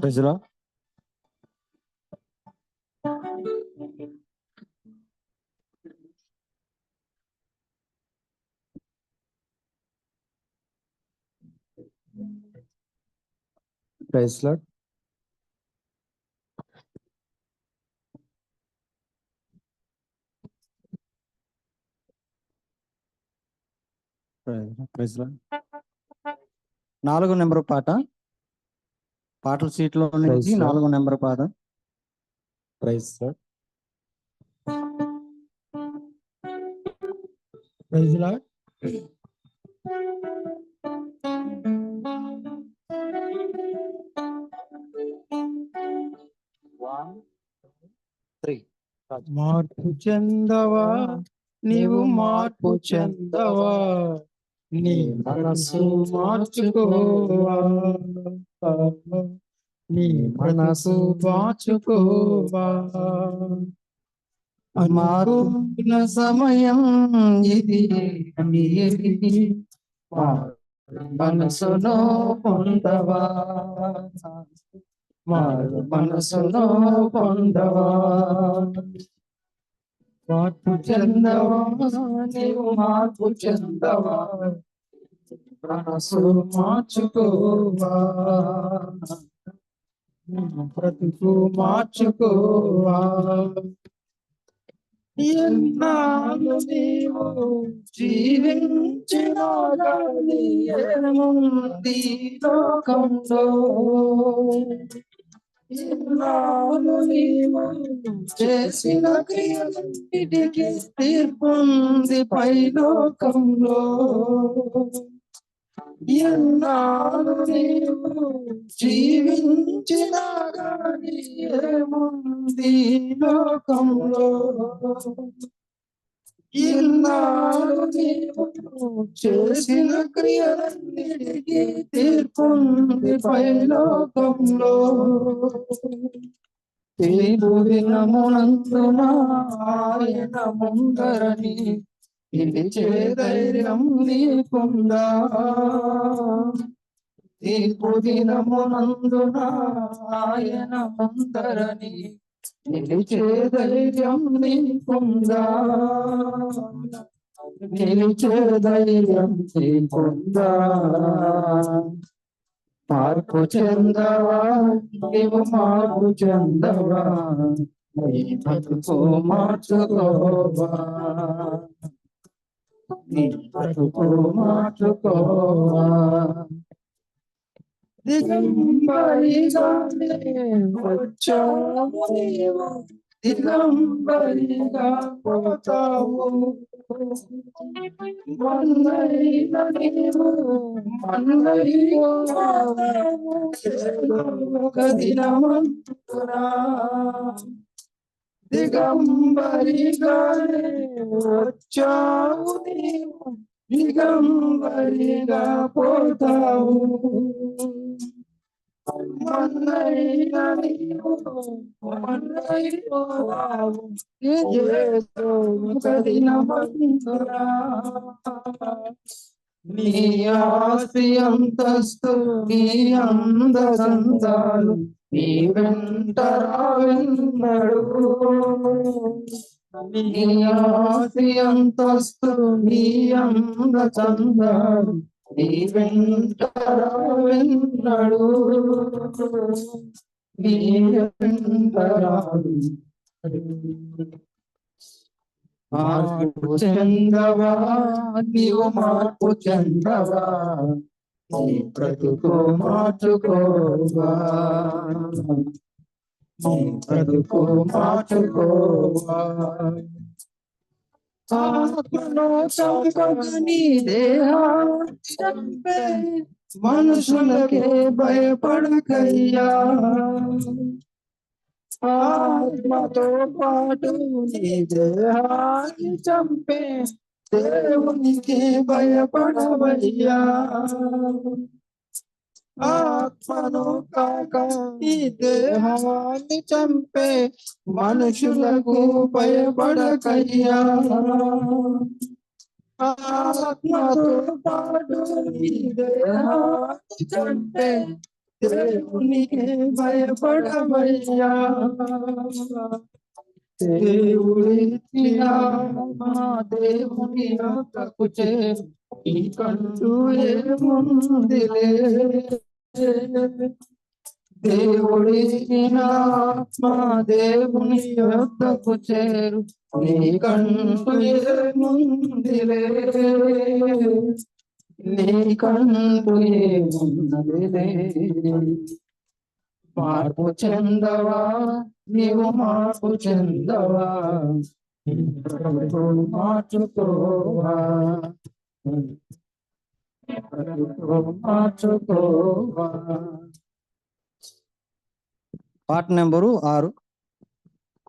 ప్రజల praise lord. Praise lord. 4వ number పాటల సీట్లో నుంచి 4వ నెంబర్ పాట. Praise lord. Praise lord. 1 3 మార్పు చెందవా, నీవు మార్పు చెందవా, నీ మనసు మార్చుకోవా, నీ మనసు మార్చుకోవా. మారున సమయం ఇది, మనసులో పొందవా, మారు మనసులో పొందవా. మార్పు చెందవా, నీవు మార్పు చెందవా, మనసు మార్చుకోవా, బ్రతుకు మార్చుకోవా. ఎన్నాళ్ళు నీవు జీవించిన ఏముంది లోకంలో, ఎన్నాళ్ళు నీవు చేసిన క్రియలన్నిటికీ తీర్పుంది పైలోకంలో. ఎన్నాళ్ళు నీవు జీవించినా గాని ఏముంది లోకంలో, ఎన్నాళ్ళు నీవు చేసిన క్రియలన్నిటికీ తీర్పుంది పైలోకంలో. తీర్పు దినమునందున ఆయన ముందరని నిలిచే ధైర్యం నీకుందా. తీర్పు దినమునందున ఆయన ముందరని నిలిచే ధైర్యం నీకుందా, నిలిచే ధైర్యం నీకుందా. మార్పు చెందవా, నీవు మార్పు చెందవా, నీ బతుకు మార్చుకోవా, నీ బతుకు మార్చుకోవా. దిగంబరిగానే వచ్చావు నీవు, దిగంబరిగా పోతావు. మన్నైన నీవు మన్నైపోతావు, ఒక దినమంతునా. దిగంబరిగానే వచ్చావు నీవు, దిగంబరిగా పోతావు. మన్నైన నీవు మన్నైపోతావు, ఏదో ఒక దినమంతునా. నీ ఆస్తి అంతస్తు, నీ అందచందాలు నీ వెంట రావెన్నడు. నీ ఆస్తి అంతస్తు, నీ అందచందాలు నీ వెంట రావెన్నడు, నీ వెంట రావెన్నడు. మార్పు చెందవా, నీవు మార్పు చెందవా, నీ బ్రతుకు మార్చుకోవా, నీ బ్రతుకు మార్చుకోవా. ఆత్మను చంపని దేహాన్ని చంపే మనుషులకే భయపడకయ్యా. ఆత్మతో పాటు నీ దేహాన్ని చంపే దేవునికి భయపడవయ్యా. ఆత్మను కాక ఈ దేహాన్ని చంపే మనుషులకు భయపడకయ్యా. ఆత్మతో పాటు ఈ దేహాన్ని చంపే దేవునికి భయపడవయ్యా, దేవుడిచ్చిన మా దేవుని యొక్కకు చేరు, నీకంటూ ఏముందిలే. దేవుడిచ్చిన మా దేవుని యొక్కకు చేరు, నీకంటూ ఏముందిలే, నీకంటూ ఏమున్నదిలే. మార్పు చెందవా, నీవు మార్పు చెందవా, మార్చుకోవా, మార్చుకోవా. పాట నెంబరు 6.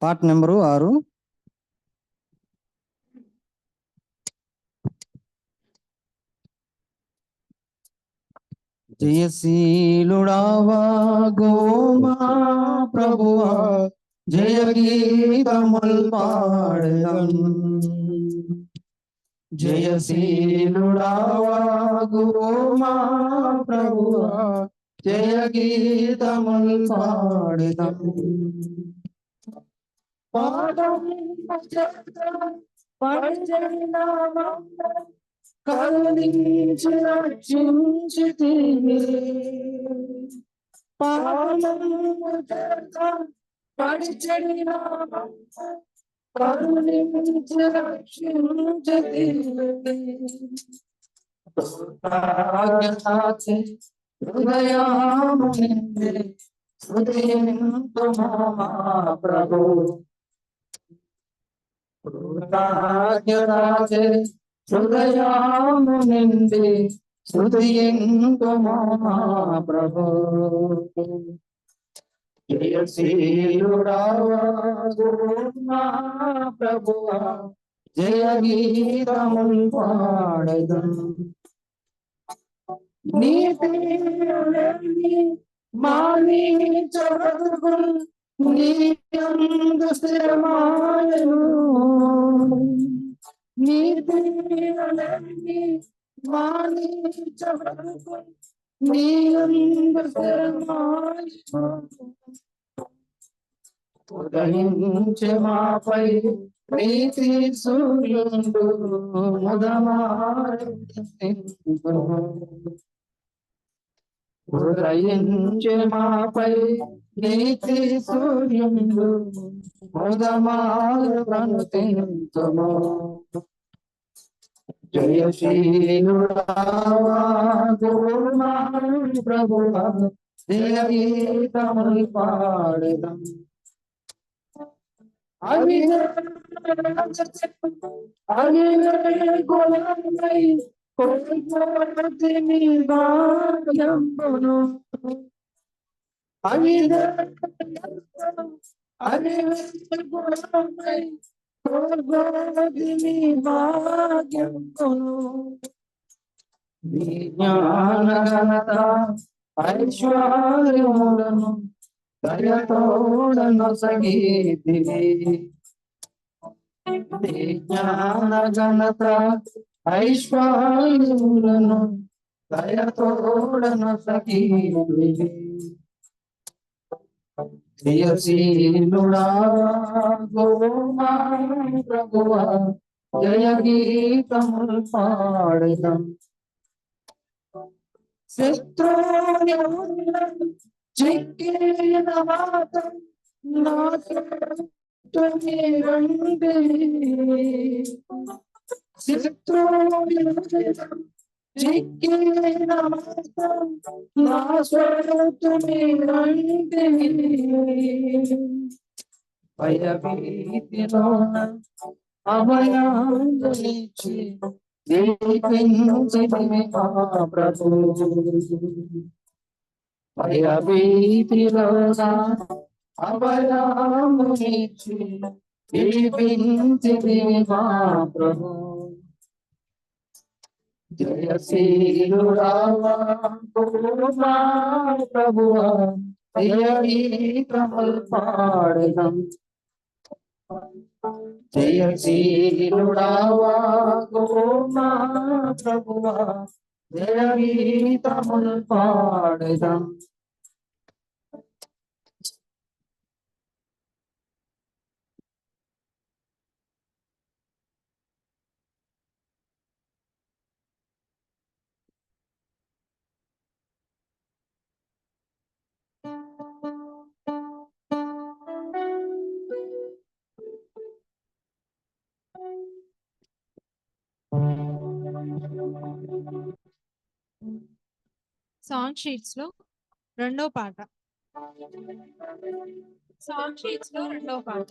పాట నెంబరు 6. జయశీలుడావా గోమా ప్రభువా, జయ గీతముల్ పాడెదం. జయశీలుడావా గోమా ప్రభువా, జయ గీతముల్ పాడెదం. కరుణించి రక్షించితివి, పాపము చేత పడిచెడిన కరుణించి రక్షించితివి. కృతజ్ఞతాచే హృదయము నిండి స్తుతింతుము మా ప్రభు. కృతజ్ఞతాచే హృదయము నిండి స్తుతింతుము మా ప్రభు. జయశీలుడావా మా ప్రభువా, జయ గీతముల్ పాడెదం. నీతి మానీచబతుకుల్ నీయందు స్థిరమాయెను, నీతి మానీచబతుకుల్ నీయందు స్థిరమాయెను. ఉదయించే మాపై ప్రీతి సూర్యుడు ముదమారుడు, ఉదయించే మాపై ప్రీతి సూర్యుడు ముదమారుడు. జయశీలుడావా గోమా ప్రభువా, జయ గీతముల్ పాడెదం. అవివేకులమై కోల్పోతిమి భాగ్యమును, అవివేకులమై కోల్పోతిమి భాగ్యమును. నీ జ్ఞాన ఘనత ఐశ్వర్యములను దయతోడను సగీతివి. నీ జ్ఞాన ఘనత ఐశ్వర్యములను దయతోడను సగీతివి. జయశీలుడావా గోమా ప్రభువా, జయ గీతముల్ పాడెదం. శత్రువులను చిక్కిన మాతం నాకు రండి, శత్రువులను చిక్కిన మాతం నా స్వరూపుని రండి. భయభీతిలోన అభయాంజలిచి దీపించితివి మా ప్రభు. భయభీతిలోన అభయామునిచి దీపించితివి మా ప్రభు. జయశీలుడావా గోమా ప్రభువా, జయ గీతముల్ పాడెదం. జయశీలుడావా గోమా ప్రభువా, జయ గీతముల్ పాడెదం. సాంగ్ షీట్స్ లో రెండో పాట. సాంగ్ షీట్స్ లో రెండో పాట.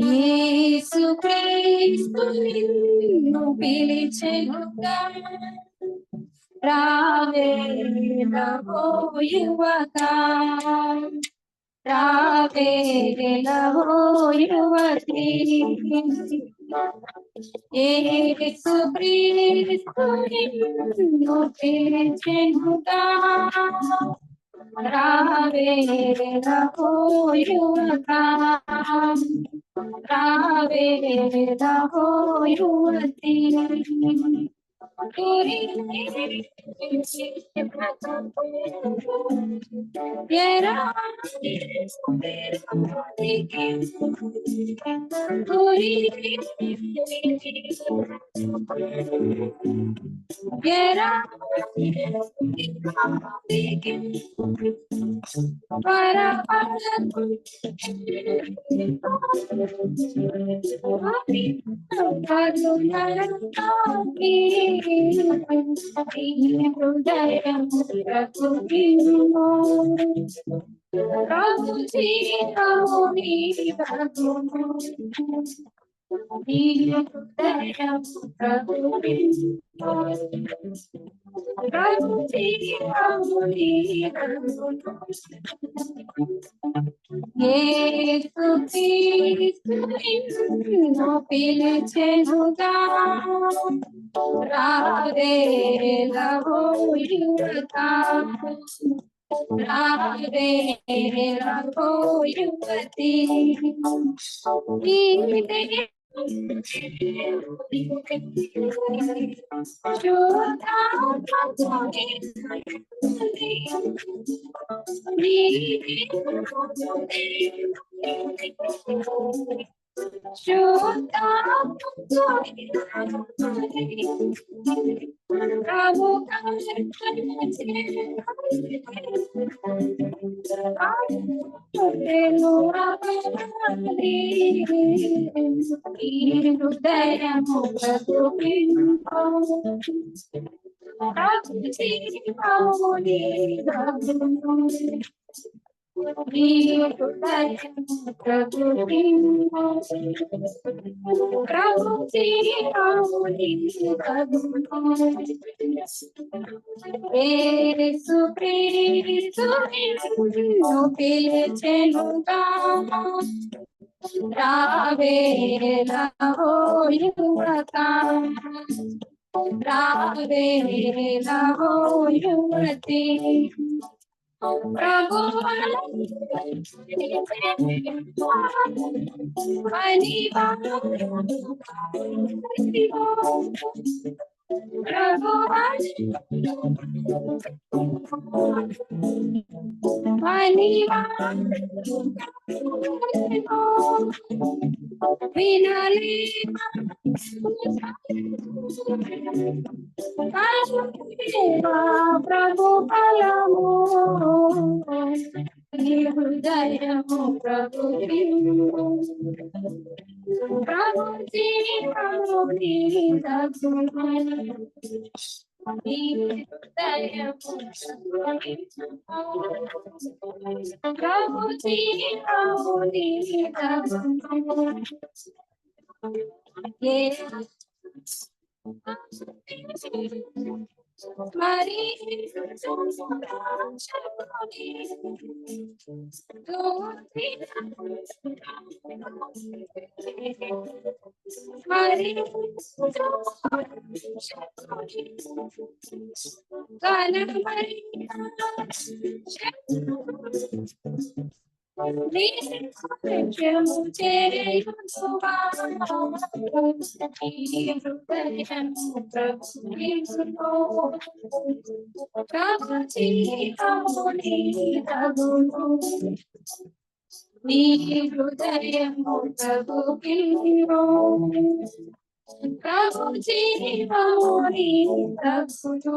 యేసుక్రీస్తు నిన్ను పిలిచెనుగా, రావేలవో యువకా, రావేలవో యువతీ. యేసుక్రీస్తు నిన్ను పిలిచెనుగా, రావేలవో యువకా, రావేలవో యువతీ. పిలిచెనుగా, రావేలవో యువకా, రావేలవో యువతీ. హృదయము పిలిచెనుగా, రావేలవో యువకా, రావేలవో యువతీ. ప్రభు ఫలము హృదయము, ప్రభు ప్రభు జీవము ప్రభు జీవము మరి నీ హృదయము ప్రభు పిలువు, ప్రభు జీవము నీ ప్రభువు.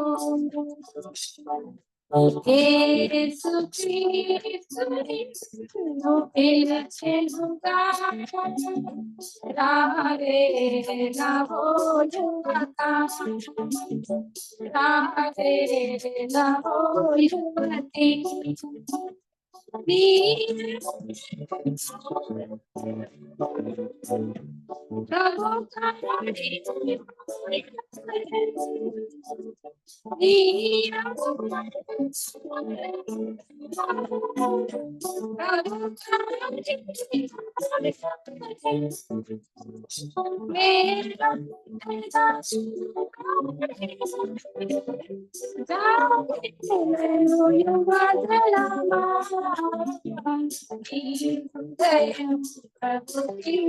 యేసు క్రీస్తుని పిలిచెనుగా రావే నవో యువత రావే నవో యువతి ప్రభు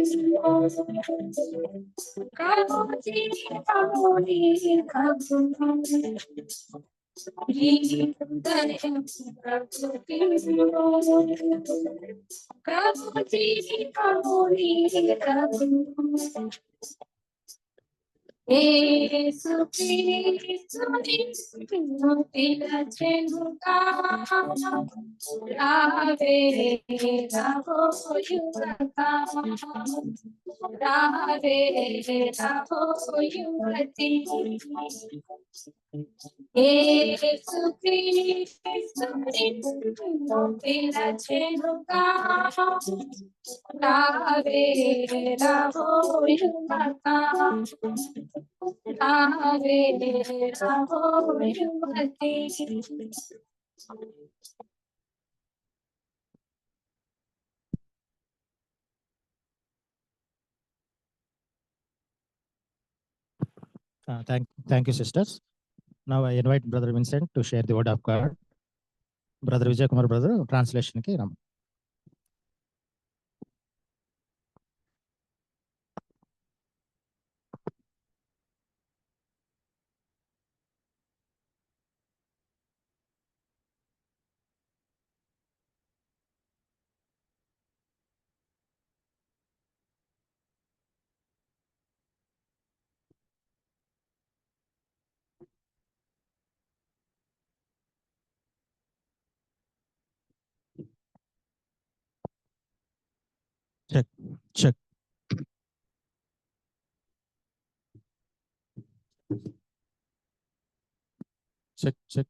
యేసు క్రీస్తుని పిలిచెనుగా రావే నవో యువత రావే నవో యువతి యేసు క్రీస్తుని పిలిచెనుగా రావే నవో యువత రావే నవో యువతి Thank you, sisters. Now I invite Brother Vincent to share the word of God. Brother Vijay Kumar, brother, translation ki ram. Check, check. Check, check.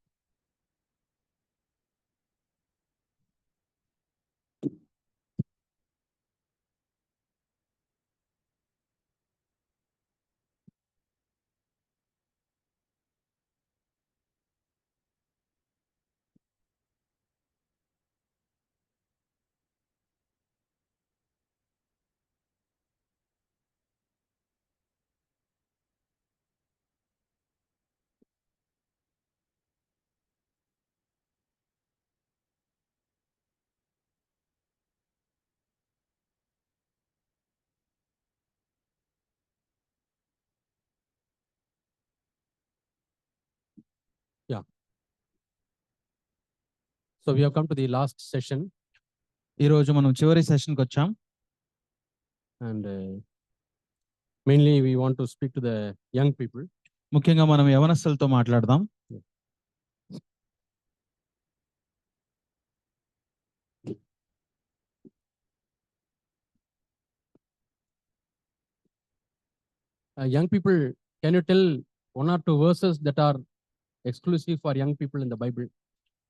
So we have come to the last session ఈ రోజు మనం చివరి session కి వచ్చాం. and mainly we want to speak to the young people. ముఖ్యంగా మనం యవనస్తులతో మాట్లాడదాం. Young people, can you tell one or two verses that are exclusive for young people in the Bible?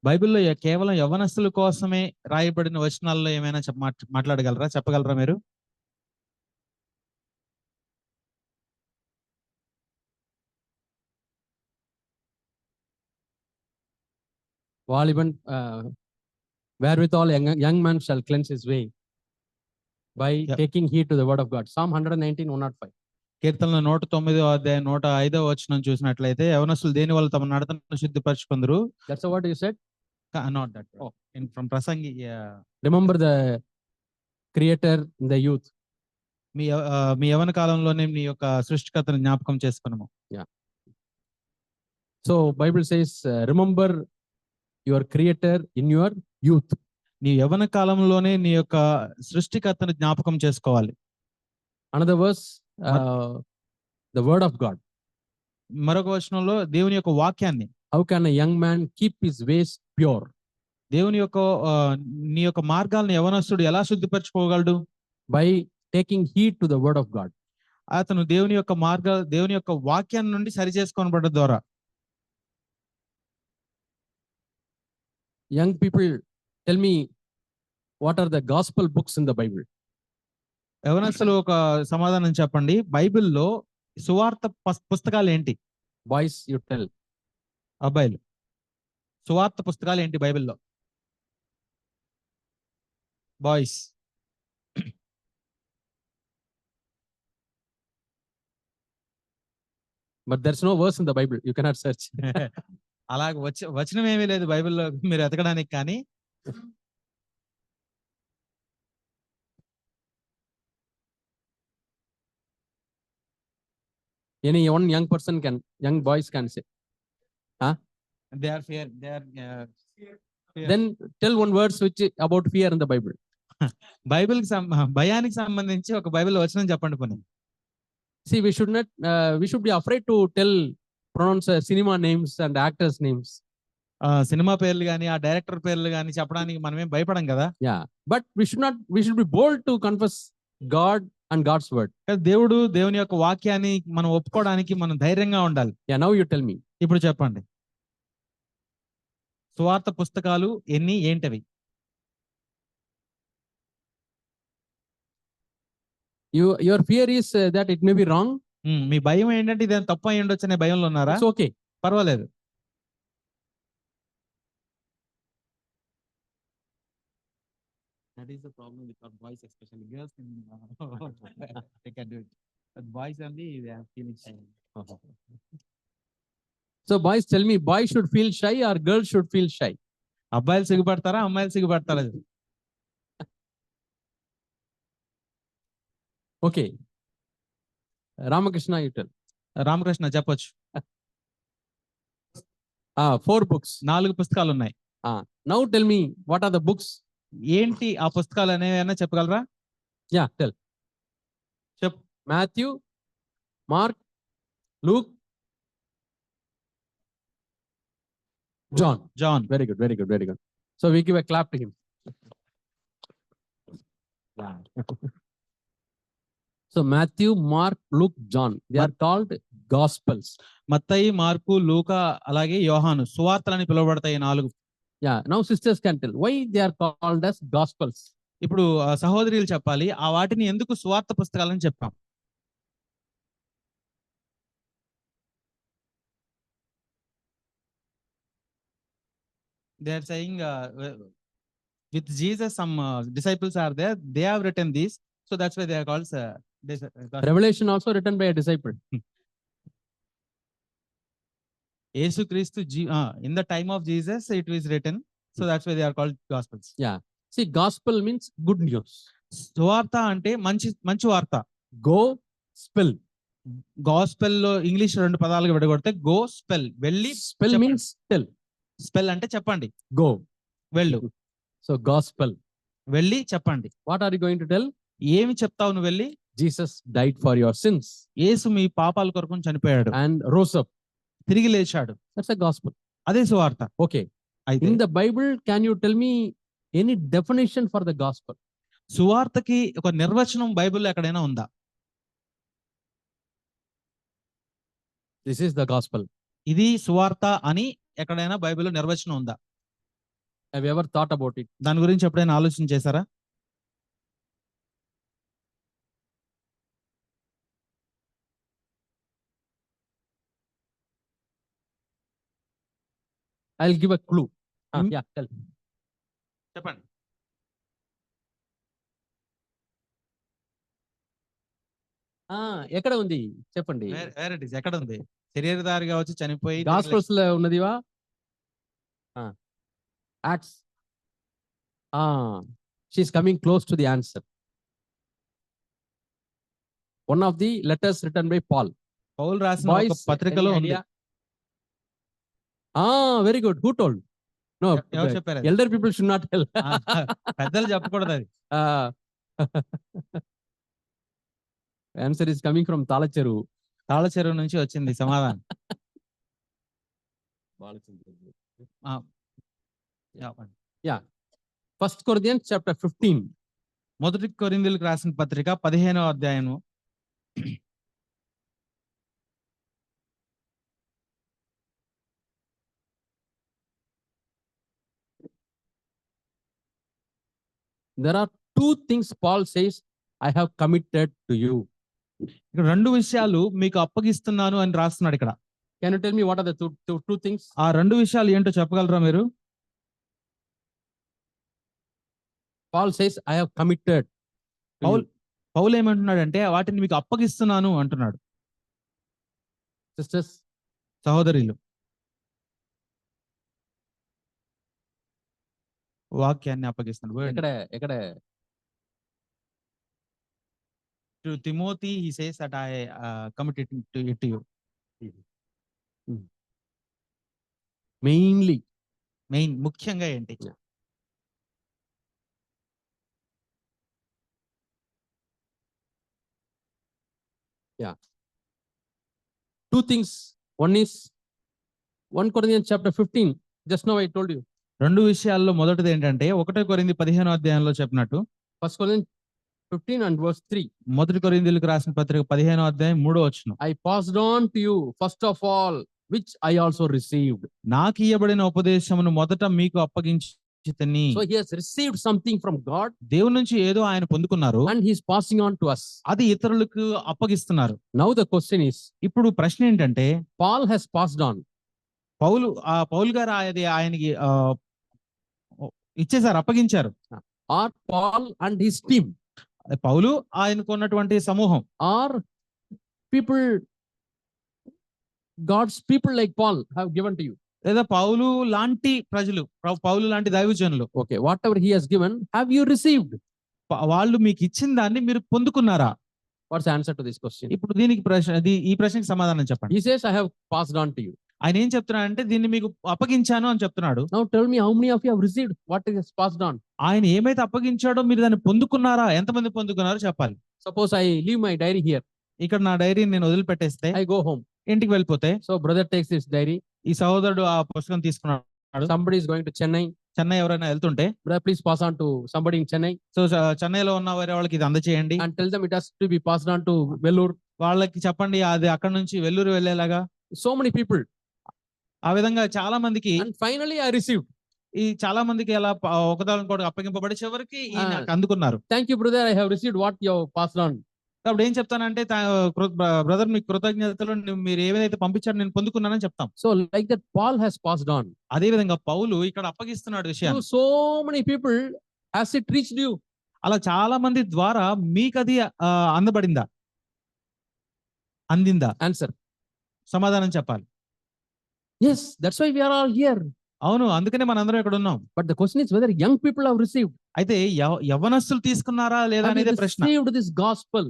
బైబిల్లో కేవలం యవనస్తుల కోసమే రాయబడిన వచనాల్లో ఏమైనా మాట్లాడగలరా, చెప్పగలరా మీరు? Valiban, wherewithal young man shall cleanse his way by taking heed to the word of God. Psalm 119, 105. కీర్తనల 109వ అధ్యాయం 105వ వచనం చూసినట్లయితే యవనస్తులు దేని వల్ల తమ నడతను శుద్ధిపరచుకుందరు. That's what you said? Not that. Oh, from Prasangi. Remember the creator in the youth. మీ యవన కాలంలోనే మీ యొక్క సృష్టికర్తను జ్ఞాపకం చేసుకున్నాము. Yeah. So Bible says, remember your creator in your youth. నీ యవన కాలంలోనే నీ యొక్క సృష్టికర్తను జ్ఞాపకం చేసుకోవాలి. Another verse, the word of God. మరొక వచనంలో దేవుని యొక్క వాక్యాన్ని. How can a young man keep his ways pure? దేవుని యొక్క నీ యొక్క మార్గాలను యవనస్తుడు ఎలా శుద్ధిపరచుకోగలడు? By taking heed to the word of God. అతను దేవుని యొక్క వాక్యాన్ని నుండి సరి చేసుకోనబడ్డ ద్వారా. Young people, tell me, what are the gospel books in the Bible? యవనస్తులు ఒక సమాధానం చెప్పండి. బైబిల్లో సువార్త పుస్తకాలు ఏంటి? Boys, you tell. అబ్బాయిలు, సువార్త పుస్తకాలు ఏంటి బైబిల్లో? Boys. But there's no verse in the Bible. You cannot search. అలాగ వచనం ఏమీ లేదు బైబిల్లో మీరు ఎతకడానికి. కానీ Any one young person can, young boys can say. They are fear, they are fear. Then tell one verse which about fear in the Bible. బైబిల్కి భయానికి సంబంధించి ఒక బైబిల్ వచనం చెప్పండి పోనీ. See, we should be afraid to pronounce cinema names and actors names. Cinema పేర్లు కానీ ఆ director పేర్లు కానీ చెప్పడానికి మనమేం భయపడం కదా. Yeah, but we should be bold to confess God and God's word. దేవుని యొక్క వాక్యాన్ని మనం ఒప్పుకోవడానికి మనం ధైర్యంగా ఉండాలి. Yeah, now you tell me. ఇప్పుడు చెప్పండి, సువార్త పుస్తకాలు ఎన్ని, ఏంటవి? Your fear is that it may be wrong. మీ భయం ఏంటంటే ఇది తప్పు అయి ఉండొచ్చు అనే భయంలో ఉన్నారా? It's okay. పర్వాలేదు. That is the problem with our boys, especially girls they can do it, but boys only they are feeling shy. So boys, tell me, boys should feel shy or girls should feel shy? అబ్బాయిలు సిగ్గుపడతారా, అమ్మాయిలు సిగ్గుపడతారా? Okay. Ramakrishna, you tell. Ramakrishna చెప్పొచ్చు. 4 books. 4 పుస్తకాలు ఉన్నాయి. Now tell me, what are the books? ఏంటి ఆ పుస్తకాలు అనేవి చెప్పగలరా? Yeah, tell. చెప్. Matthew, Mark, Luke, John. Very good, very good, very good. So we give a clap to him. So Matthew, Mark, Luke, John, they are called Gospels. Mattayi, mark, లూకా అలాగే యోహాను సువార్తలని పిలువబడతాయి 4. Yeah, now sisters can tell why they are called as Gospels. ఇప్పుడు సహోదరులు చెప్పాలి ఆ వాటిని ఎందుకు సువార్త పుస్తకాలని చెప్పాం. They are saying with Jesus some disciples are there, they have written these, so that's why they are called Revelation also written by a disciple. యేసుక్రీస్తు in the time of Jesus it was written, so that's why they are called gospels. Yeah, see, gospel means good news. సువార్త అంటే మంచి వార్త. Go spell. Gospel లో English 2 పదాలుగా విడగొడితే go spell, వెళ్ళి. Spell means tell. Spell అంటే చెప్పండి, Go. వెళ్ళు. So gospel. వెళ్ళి చెప్పండి. What are you going to tell? ఏమి చెప్తావు నువ్వు వెళ్ళి? Jesus died for your sins. యేసు మీ పాపాల కొరకు చనిపోయాడు, And rose up. తిరిగి లేచాడు. That's a gospel. అదే సువార్త. Okay. అయితే In the Bible, can you tell me any definition for the gospel? సువార్తకి ఒక నిర్వచనం బైబిల్లో ఎక్కడైనా ఉందా? This is the gospel. ఇది సువార్త అని ఎక్కడైనా బైబిల్లో నిర్వచనం ఉందా? Have you ever thought about it? దాని గురించి ఎప్పుడైనా ఆలోచన చేశారా? I'll give a clue. Hmm? Yeah, tell. చెప్పండి. ఎక్కడ ఉంది చెప్పండి. వేర్ ఇట్ ఇస్, ఎక్కడ ఉంది? శరీరధారిగా వచ్చి చనిపోయి గాస్పల్స్ లో ఉన్నదివా? Acts. She's coming close to the answer. One of the letters written by Paul. పౌలు రాసిన Boys, ఒక పత్రికలో any ఉంది. idea? Very good. Who told? No, ఎవరు చెప్పారు అది? elder people should not tell. పెద్దలు చెప్పకూడదు అది. Answer is coming from Talacheru. తాళ చెరువు నుంచి వచ్చింది సమాధానం. First Corinthians chapter 15. మొదటి కొరింథీయులకు రాసిన పత్రిక 15వ అధ్యాయము. There are two things Paul says, I have committed to you. ఇక్కడ రెండు విషయాలు మీకు అప్పగిస్తున్నాను అని రాస్తున్నాడు ఇక్కడ. Can you tell me what are the two things? ఆ రెండు విషయాలు ఏంటో చెప్పగలరా మీరు? Paul says, I have committed. to you." పౌలు ఏమంటున్నాడంటే వాటిని మీకు అప్పగిస్తున్నాను అంటున్నాడు. Sisters, సహోదరులు, వాక్యాన్ని అప్పగిస్తున్నాడు. ఎక్కడ To Timothy he says that I committed to you. mainly ముఖ్యంగా ఏంటి? two things. One is 1 Corinthians chapter 15. Just now I told you. రెండు విషయాల్లో మొదటిది ఏంటంటే 1 కొరింథీ 15వ అధ్యాయంలో చెప్పినట్టు 1 Corinthians 15 and verse 3. మొదటి కొరింథీయులకు రాసిన పత్రిక 15వ అధ్యాయం 3వ వచనం. I passed on to you first of all which I also received. నాకు ఇయ్యబడిన ఉపదేశమును మొదట మీకు అప్పగించితిని. So he has received something from God దేవుని నుంచి ఏదో ఆయన పొందుకున్నారు, and he is passing on to us. అది ఇతరులకు అప్పగిస్తున్నారు. Now the question is, ఇప్పుడు ప్రశ్న ఏంటంటే Paul has passed on. పౌలు గారు ఆయనకి ఇచ్చేసారు, అప్పగించారు. Or Paul and his team, పౌలు ఆయనకు ఉన్నటువంటి సమూహం, or people, God's people like Paul have given to you. లేదా పౌలు లాంటి ప్రజలు, పౌలు లాంటి దైవజనులు, Okay, whatever he has given, have you received? వాళ్ళు మీకు ఇచ్చిన దాన్ని మీరు పొందుకున్నారా? What's the answer to this question? ఇప్పుడు దీనికి ఈ ప్రశ్నకి సమాధానం చెప్పండి. He says, I have passed on to you. ఆయన ఏం చెప్తున్నాడంటే దీన్ని మీకు అప్పగించాను అని చెప్తున్నాడు. Now tell me how many of you have received what he has passed on. ఆయన ఏమైతే అప్పగించాడో మీరు దాన్ని పొందుకున్నారా? ఎంతమంది పొందుకున్నారో చెప్పాలి. Suppose I leave my diary here. ఇక్కడ నా డైరీని నేను వదిలిపెట్టేస్తే, I go home. ఇంటికి వెళ్ళిపోతే, So brother takes his diary. ఈ సహోదరుడు ఆ పుస్తకం తీసుకున్నాడు. Somebody is going to Chennai. Chennai ఎవరైనా వెళ్తుంటే, Brother, please pass on to somebody in Chennai so చెన్నైలో ఉన్న వేరే వాళ్ళకి ఇది అందచేయండి and tell them it has to be passed on to Vellore. వాళ్ళకి చెప్పండి అది అక్కడ నుంచి వెల్లూరు వెళ్ళేలాగా. So many people. ఆ విధంగా చాలా మందికి, And finally I received. ఈ చాలా మందికి ఎలా ఒకదాని కూడా అప్పగింపబడి చివరికి Ah. అందుకున్నారు. Thank you, brother. I have received what you have passed on. కాబట్టి ఏం చెప్తానంటే, బ్రదర్ మీకు కృతజ్ఞతలు, మీరు ఏదైతే పంపించారో నేను పొందుకున్నానని చెప్తాం. So like that, Paul has passed on. అదే విధంగా పౌలు ఇక్కడ అప్పగిస్తున్నాడు To విషయాన్ని. so many people, has it reached you? అలా చాలా మంది ద్వారా మీకు అది అందబడిందా, అందిందా? Answer. సమాధానం చెప్పాలి. Yes, that's why we are all here. అవును, అందుకనే మనందరం ఇక్కడ ఉన్నాం. But the question is whether young people have received. అయితే యవనస్తులు తీసుకున్నారా లేదా Have you అనేదే ప్రశ్న. received this gospel?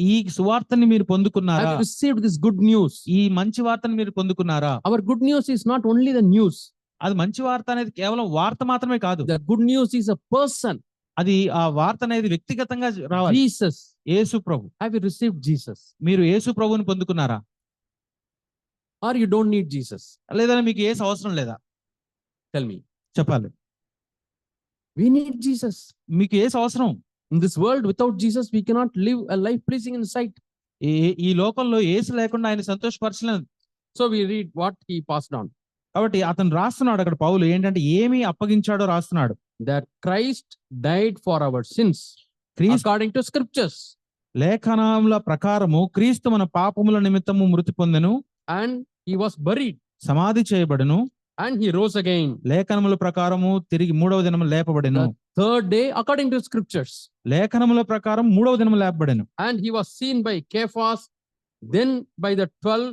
ఈ సువార్తని మీరు పొందుకున్నారా? Have you received this good news? ఈ మంచి వార్తని మీరు పొందుకున్నారా? Our good news is not only the news. అది మంచి వార్త అనేది కేవలం వార్త మాత్రమే కాదు. The good news is a person. అది ఆ వార్త అనేది వ్యక్తిగతంగా రావాలి. Jesus. Yesu Prabhu. Have you received Jesus? మీరు యేసు ప్రభువుని పొందుకున్నారా? Or you don't need Jesus? లేదా మీకు యేసు అవసరం లేదా? Tell me. చెప్పాలి. We need Jesus. మీకు యేసు అవసరం. In this world, without Jesus, we cannot live a life pleasing in sight. ఈ లోకంలో యేసు లేకుండా ఆయన సంతోషపరచలేదు. So we read what he passed on. కాబట్టి అతను రాస్తున్నాడు అక్కడ పౌలు ఏంటంటే ఏమి అప్పగించాడో రాస్తున్నాడు. That Christ died for our sins according to scriptures. లేఖనముల ప్రకారము క్రీస్తు మన పాపముల నిమిత్తము మృతి పొందెను, And he was buried. సమాధి చేయబడును, And he rose again. లేఖనముల ప్రకారము తిరిగి 3వ దినము లేపబడెను. Third day according to scriptures. లేఖనముల ప్రకారం 3వ దినము లేపబడెను. And he was seen by Cephas, then by the 12,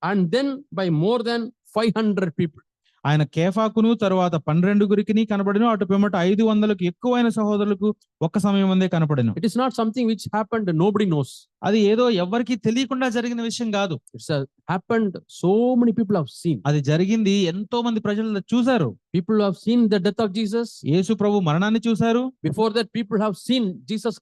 and then by more than 500 people. ఆయన కేఫాకును తరువాత 12 కనబడెను, అటు పిమ్మట 500కు ఎక్కువైన సహోదరులకు ఒక్క సమయం అందే కనపడెను. It is not something which happened nobody knows. అది ఏదో ఎవరికి తెలియకుండా జరిగిన విషయం కాదు. It's happened, so many people have seen. అది జరిగింది, ఎంతో మంది ప్రజలు చూశారు. People have seen the death of Jesus. యేసు ప్రభు మరణాన్ని చూశారు. Before that, people have seen Jesus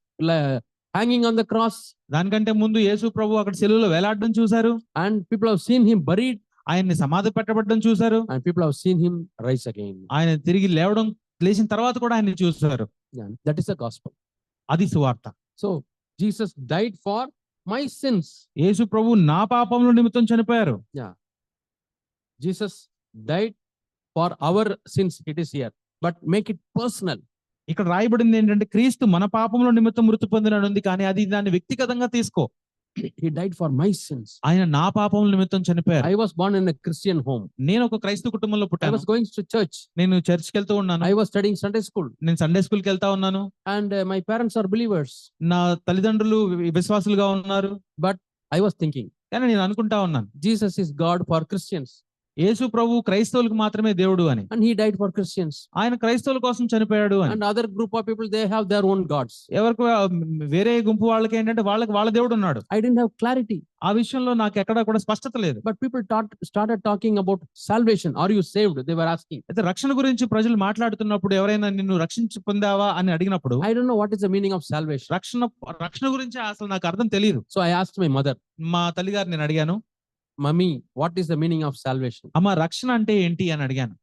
hanging on the cross. దానికంటే ముందు యేసు ప్రభు అక్కడ శిలువలో వేలాడడం చూశారు. And people have seen him buried. ఆయన్ని సమాధి పెట్టబడ్డం చూశారు. and people have seen him rise again. ఆయన తిరిగి లేచిన తర్వాత కూడా ఆయన్ని చూశారు. Yeah, that is the gospel. అది సువార్త. So Jesus died for my sins. యేసు ప్రభు నా పాపముల నిమిత్తం చనిపోయారు. Jesus died for our sins. It is here, but make it personal. ఇక్కడ రాయబడింది ఏంటంటే క్రీస్తు మన పాపముల నిమిత్తం మృతి పొందినని ఉంది, కానీ అది దాన్ని వ్యక్తిగతంగా తీసుకో. He died for my sins. ఆయన నా పాపముల నిమిత్తం చనిపోయారు. I was born in a Christian home. నేను ఒక క్రైస్తవ కుటుంబంలో I పుట్టాను. was going to church. నేను చర్చ్కి వెళ్తూ ఉన్నాను. I was studying Sunday school, నేను సండే స్కూల్ కి వెళ్తా ఉన్నాను. and my parents are believers. నా తల్లిదండ్రులు విశ్వాసులుగా ఉన్నారు. I was thinking, కానీ నేను అనుకుంటా ఉన్నాను, Jesus is God for Christians, యేసు ప్రభు క్రైస్తవులకు మాత్రమే దేవుడు అని. and he died for Christians. ఆయన క్రైస్తవుల కోసం చనిపోయాడు అని. And other group of people, they have their own gods. ఎవరికి వేరే గుంపు వాళ్ళకి ఏంటంటే వాళ్ళ దేవుడు ఉన్నాడు. I didn't have clarity, ఆ విషయంలో నాకు ఎక్కడా కూడా స్పష్టత లేదు. but people started talking about salvation. Are you saved? They were asking. అయితే రక్షణ గురించి ప్రజలు మాట్లాడుతున్నప్పుడు ఎవరైనా నిన్ను రక్షించి పొందావా అని అడిగినప్పుడు I don't know what is the meaning of salvation. రక్షణ గురించి అసలు నాకు అర్థం తెలియదు. So I asked my mother, మా తల్లిగారు నేను అడిగాను, Mummy, what is the meaning of salvation? అమ్మ రక్షణ అంటే ఏంటి అని అడిగాను.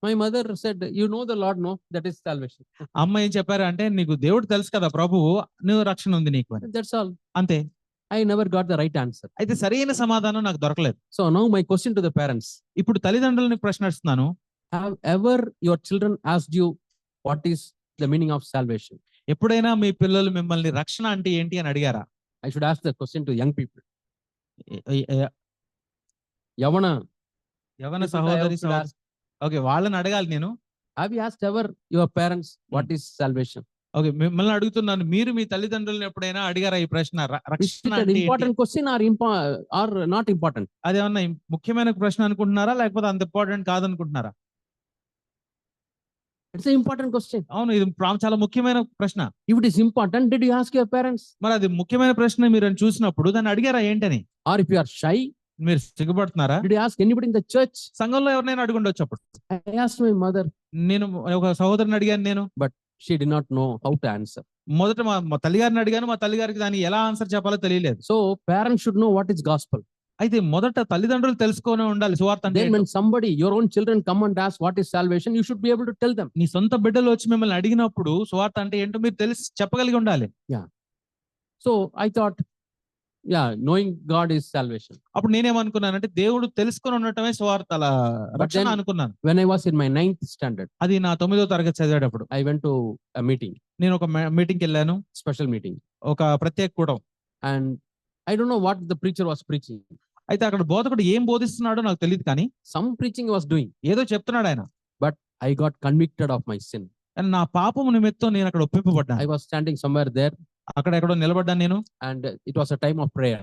My mother said, you know the Lord, no, that is salvation. అమ్మ ఏం చెప్పారు అంటే, నీకు దేవుడు తెలుసు కదా ప్రభువు, నువ్వు రక్షణ ఉంది నీకు అని. That's all. అంతే. I never got the right answer. అయితే సరైన సమాధానం నాకు దొరకలేదు. So now my question to the parents, ఇప్పుడు తల్లిదండ్రులని ప్రశ్నిస్తున్నాను, have ever your children asked you what is the meaning of salvation? ఎప్పుడైనా మీ పిల్లలు మిమ్మల్ని రక్షణ అంటే ఏంటి అని అడిగారా? I should ask the question to young people. A- a- Yavana, యవన people I సహోదరి should ask, ఓకే వాళ్ళని అడగాలి నేను. have you asked ever your parents what is salvation? Okay మిమ్మల్ని అడుగుతున్నాను, మీరు మీ తల్లిదండ్రులను ఎప్పుడైనా అడిగారా ఈ ప్రశ్న? Is it రక్షణ an అంటే ఏంటి? important question or not important? అదేమన్నా ముఖ్యమైన ప్రశ్న అనుకుంటున్నారా, లేకపోతే అంత important కాదనుకుంటున్నారా? It's an important question. అవును, ఇది చాలా ముఖ్యమైన ప్రశ్న. If it is important, did you ask your parents? మరి అది ముఖ్యమైన ప్రశ్న మీరు అని చూసినప్పుడు దాన్ని అడిగారా ఏంటని? Or if you are shy, మీరు సిగ్గుపడుతున్నారా? did you ask anybody in the church? సంఘంలో ఎవరినైనా అడుగుండొచ్చు అప్పుడు. I asked my mother, నేను ఒక సహోదరుని అడిగాను నేను. she did not know how to answer. మొదట మా తల్లిగారిని అడిగాను, మా తల్లిగారికి దాన్ని ఎలా ఆన్సర్ చెప్పాలో తెలియలేదు. So parents should know what is gospel. అయితే మొదట తల్లిదండ్రులు తెలుసుకొని ఉండాలి సువార్త అంటే Then ఏంటో. when somebody, your own children come and ask what is salvation, you should be able to tell them. నీ సొంత బిడ్డలు వచ్చి మిమ్మల్ని అడిగినప్పుడు సువార్త అంటే ఏంటో మీరు చెప్పగలిగి ఉండాలి. So I thought, knowing God is salvation. అప్పుడు నేనేమనుకున్నానంటే దేవుడు తెలుసుకొని ఉండటమే సువార్త రక్షణ then- అనుకున్నాను. When I was in my 9th standard, అది నా 9వ తరగతి చదివేటప్పుడు I went to a meeting, నేను ఒక మీటింగ్కి వెళ్ళాను, special meeting. ఒక ప్రత్యేక కూటం. And I don't know what the preacher was preaching. అయితే అక్కడ బోధకుడు ఏం బోధిస్తున్నాడో నాకు తెలియదు, కానీ Some preaching he was doing. ఏదో చెప్తున్నాడు ఆయన. I got convicted of my sin. కానీ నా పాపము నిమిత్తం నేను అక్కడ ఒప్పింపబడ్డాను. I was standing somewhere there, అక్కడ ఎక్కడో నిలబడ్డాను నేను. and it was a time of prayer.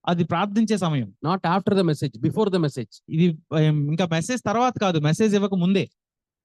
అది ప్రార్థించే సమయం. Not after the message, before the message. ఇది ఇంకా మెసేజ్ తర్వాత కాదు, మెసేజ్ ఇవ్వక ముందే.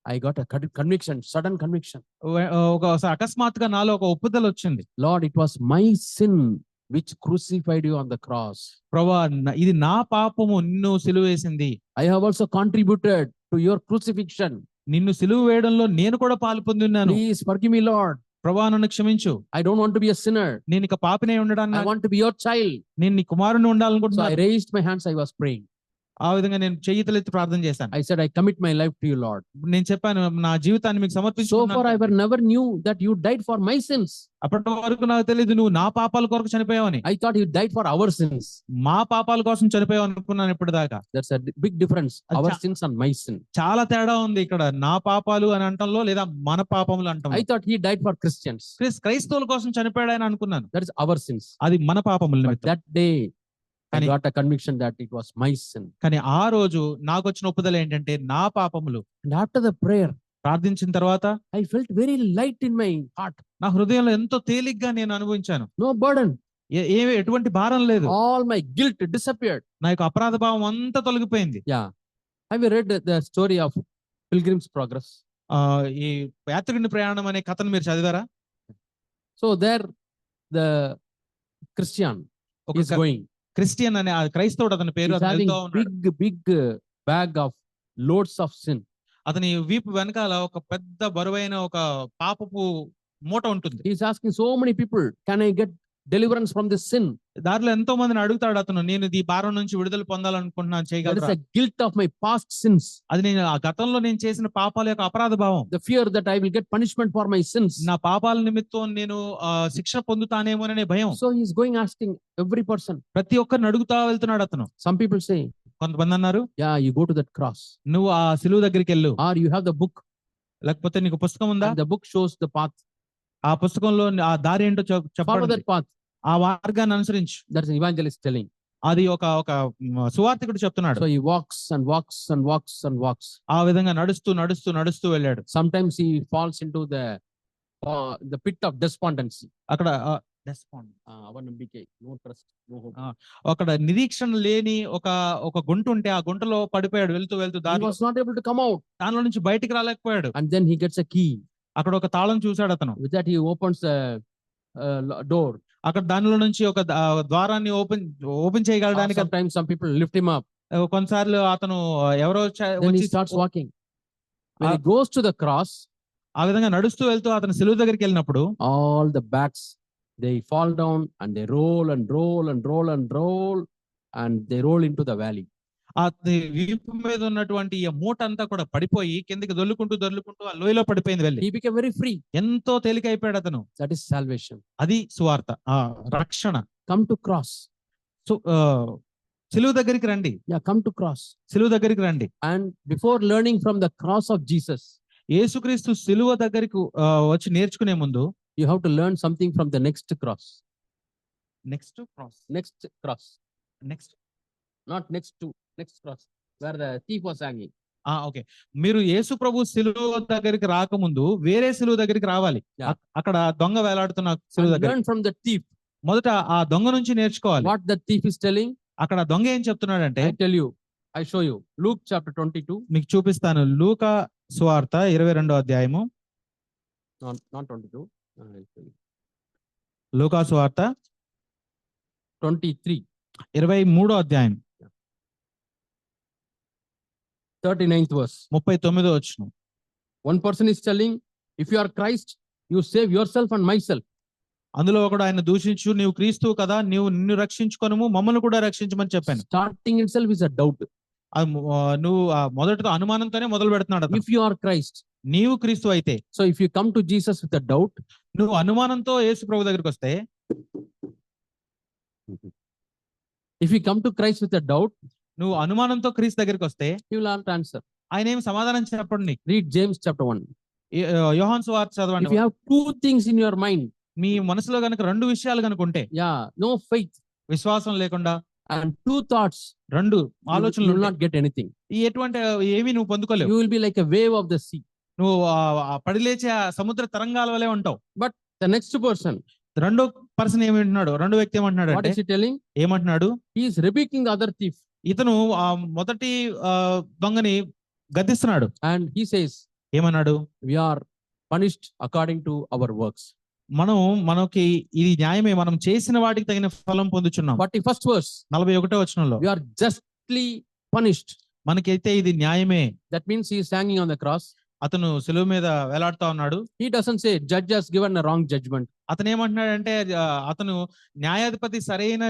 I got a conviction, sudden conviction. ఒక అకస్మాత్తుగా నాలో ఒక ఒప్పుదల వచ్చింది. Lord, it was my sin which crucified you on the cross. ప్రభువా, ఇది నా పాపము నిన్ను సిలువేసింది. I have also contributed to your crucifixion. నిన్ను సిలువ వేయడంలో నేను కూడా పాలు పొంది ఉన్నాను. Please forgive me, Lord. ప్రభువా నన్ను క్షమించు. I don't want to be a sinner. నేను ఇక పాపినే I ఉండడానికి, want to be your child. నేను నీ కుమారుని So I ఉండాలనుకుంటున్నాను. raised my hands, I was praying. ఆ విధంగా నేను చెయ్యితలెత్తి ప్రార్థన చేశాను. I said, I commit my life to you, Lord. నేను చెప్పాను, నా జీవితాన్ని మీకు So far, సమర్పించుకున్నాను. I never knew that you died for my sins. అప్పటి వరకు నాకు తెలియదు నువ్వు నా పాపాల కొరకు చనిపోయావని. I thought you died for our sins. మా పాపాల కోసం చనిపోయావు అనుకున్నాను ఇప్పటిదాకా. That's a big difference. Our sins and my sin. చాలా తేడా ఉంది ఇక్కడ, నా పాపాలు అని అంటంలో లేదా మన పాపములు అంటాం. I thought he died for Christians. క్రైస్తవుల కోసం చనిపోయాడని అనుకున్నాను. That is our sins. అది మన పాపముల But నిమిత్తం. that day, I Kani- got a conviction that it was my sin. కానీ ఆ రోజు నాకు వచ్చిన ఒప్పుదల ఏంటంటే నా పాపములు. And after the prayer, ప్రార్థించిన తర్వాత I felt very light in my heart. నా హృదయంలో ఎంతో తేలిగ్గా నేను అనుభవించాను. No burden. ఎటువంటి భారం లేదు. All my guilt disappeared. నా యొక్క అపరాధ భావం అంతా తొలగిపోయింది. Have you read the story of Pilgrim's Progress? ఈ యాత్రికుని ప్రయాణం అనే కథను మీరు చదివారా? So there, the Christian ఒక is going. క్రిస్టియన్ అనే ఆ క్రైస్తవుడు అతని పేరు. He's అతను having వెళ్తూ ఉన్నాడు. big bag of loads of sin. అతని వీపు వెనకాల ఒక పెద్ద బరువైన ఒక పాపపు మూట ఉంటుంది. He's asking so many people, can I get deliverance from this sin. దారిలో ఎంతో మందిని అడుగుతాడు అతను, నేను ఈ భారం నుంచి విడుదల పొందాలనుకుంటున్నాను, There is చేయగలరా? a guilt of my past sins. అది నేను ఆ గతంలో నేను చేసిన పాపాల యొక్క అపరాధ భావం, The fear that I will get punishment for my sins. నా పాపాల నిమిత్తం నేను శిక్ష పొందుతానేమోననే భయం. So he is going asking every person. ప్రతి ఒక్కరిని అడుగుతా వెళ్తున్నాడు అతను. Some people say, కొంతమంది అన్నారు, yeah, you go to that cross, నువ్వు ఆ సిలువ దగ్గరికి వెళ్ళు, or you have the book, లేకపోతే నీకు పుస్తకం ఉందా, and the book shows the path. ఆ పుస్తకంలో ఆ దారి ఏంటో Follow చెప్పండి, that path. ఆ మార్గాన్ని అనుసరించు. That's an evangelist telling. అది ఒక సువార్థికుడు చెప్తున్నాడు. So he walks and walks and walks and walks. ఆ విధంగా నడుస్తూ నడుస్తూ నడుస్తూ వెళ్ళాడు. Sometimes he falls into the pit of despondency. అక్కడ అవంబికే, no trust, no hope. అక్కడ నిరీక్షణ లేని ఒక గుంట ఉంటే ఆ గుంటలో పడిపోయాడు వెళ్తూ వెళ్తూ. He దారిలో was not able to come out. దానిలో నుంచి బయటికి రాలేకపోయాడు. And then he gets a key. అక్కడ ఒక తాళం చూశాడు అతను. With that he opens a door. అక్కడ దానిలో నుంచి ఒక ద్వారాన్ని open చేయగలడానికి Sometimes some people lift him up. కొన్నిసార్లు అతను ఎవరో Then he వచ్చి starts walking. When he goes to the cross, ఆ విధంగా నడుస్తూ వెళ్తూ అతను సిలువ దగ్గరికి వెళ్ళినప్పుడు all the backs, they fall down and they roll and roll and roll and roll and they roll into the valley. ఆ వీపు మీద ఉన్నటువంటి ఈ మూట అంతా కూడా పడిపోయి కిందకి దొల్లుకుంటూ దొల్లుకుంటూ ఆ లోయలో పడిపోయింది వెళ్ళి. He became very free. ఎంతో తేలికైపోయాడు అతను. That is salvation. అది సువార్త, ఆ రక్షణ. Come to cross. సిలువ దగ్గరికి రండి, Yeah, come to cross. సిలువ దగ్గరికి రండి. And before learning from the cross of Jesus, యేసుక్రీస్తు సిలువ దగ్గరికి వచ్చి నేర్చుకునే ముందు you have to learn something from the next cross. Next cross, Next cross. Next Not next to, next cross. Where the thief was hanging. Okay, మీరు యేసు ప్రభు సిలువ దగ్గరికి రాకముందు వేరే సిలువ దగ్గరికి రావాలి. Yeah. అక్కడ దొంగ వేలాడుతున్న సిలువ And దగ్గర learn from the thief. మొదట ఆ దొంగ నుంచి నేర్చుకోవాలి. What the thief is telling, అక్కడ దొంగ ఏం చెప్తున్నాడంటే, I tell you, I show you. Luke chapter 22. మీకు చూపిస్తాను. లూకా సువార్త 22వ అధ్యాయము. Not 22. I'll tell you. లూకా సువార్త 23. 23వ అధ్యాయం 39th verse. 39వ వచనం. One person is telling, if you are Christ, you save yourself and myself. అందులో ఒకడు ఆయన దూషించు, నీవు క్రీస్తువు కదా, నీవు నిన్ను రక్షించుకొనుము, మమ్మల్ని కూడా రక్షించమని చెప్పాను. Starting itself is a doubt. నువ్వు మొదట అనుమానంతోనే మొదలు పెడుతున్నాడు అతను. If you are Christ, నీవు క్రీస్తు అయితే, so if you come to Jesus with a doubt, నువ్వు అనుమానంతో యేసు ప్రభు దగ్గరికి వస్తే, if you come to Christ with a doubt, నువ్వు అనుమానంతో క్రీస్తు దగ్గరికి వస్తే he will not answer. ఆయన ఏమి సమాధానం చెప్పండి నీకు. Read James chapter 1. యోహాను సువార్త If చదవండి. you have two things in your mind, మీ మనసులో గనుక రెండు విషయాలు గనుక ఉంటే, yeah, no faith విశ్వాసం లేకుండా and two thoughts, రెండు you ఆలోచనలు will ఉంటే, not get anything. ఈ ఎటువంటి ఏమీ నువ్వు పొందుకోలేవు. You will be like a wave of the sea. నువ్వు పడిలేచే ఆ సముద్ర తరంగాల వలె ఉంటావు. The next person, రెండో పర్సన్ ఏమంటున్నాడు, రెండో వ్యక్తి ఏమంటున్నాడు what అంటే, is he telling? ఏమంటున్నాడు, He is rebuking the other thief. ఇతను ఆ మొదటి దొంగని గద్దిస్తున్నాడు. And he says, ఏమన్నాడు, we are punished according to our works. మనకి ఇది న్యాయమే, మనం చేసిన వాటికి తగిన ఫలం పొందుచున్నాం. 41st verse, 41వ వచనంలో, we are justly punished. మనకైతే ఇది న్యాయమే. That means he is hanging on the cross. అతను సిలువ మీద వేలాడుతా ఉన్నాడు. He doesn't say judge has given a wrong judgment, అతను ఏమంటున్నాడంటే, అతను న్యాయాధిపతి సరైన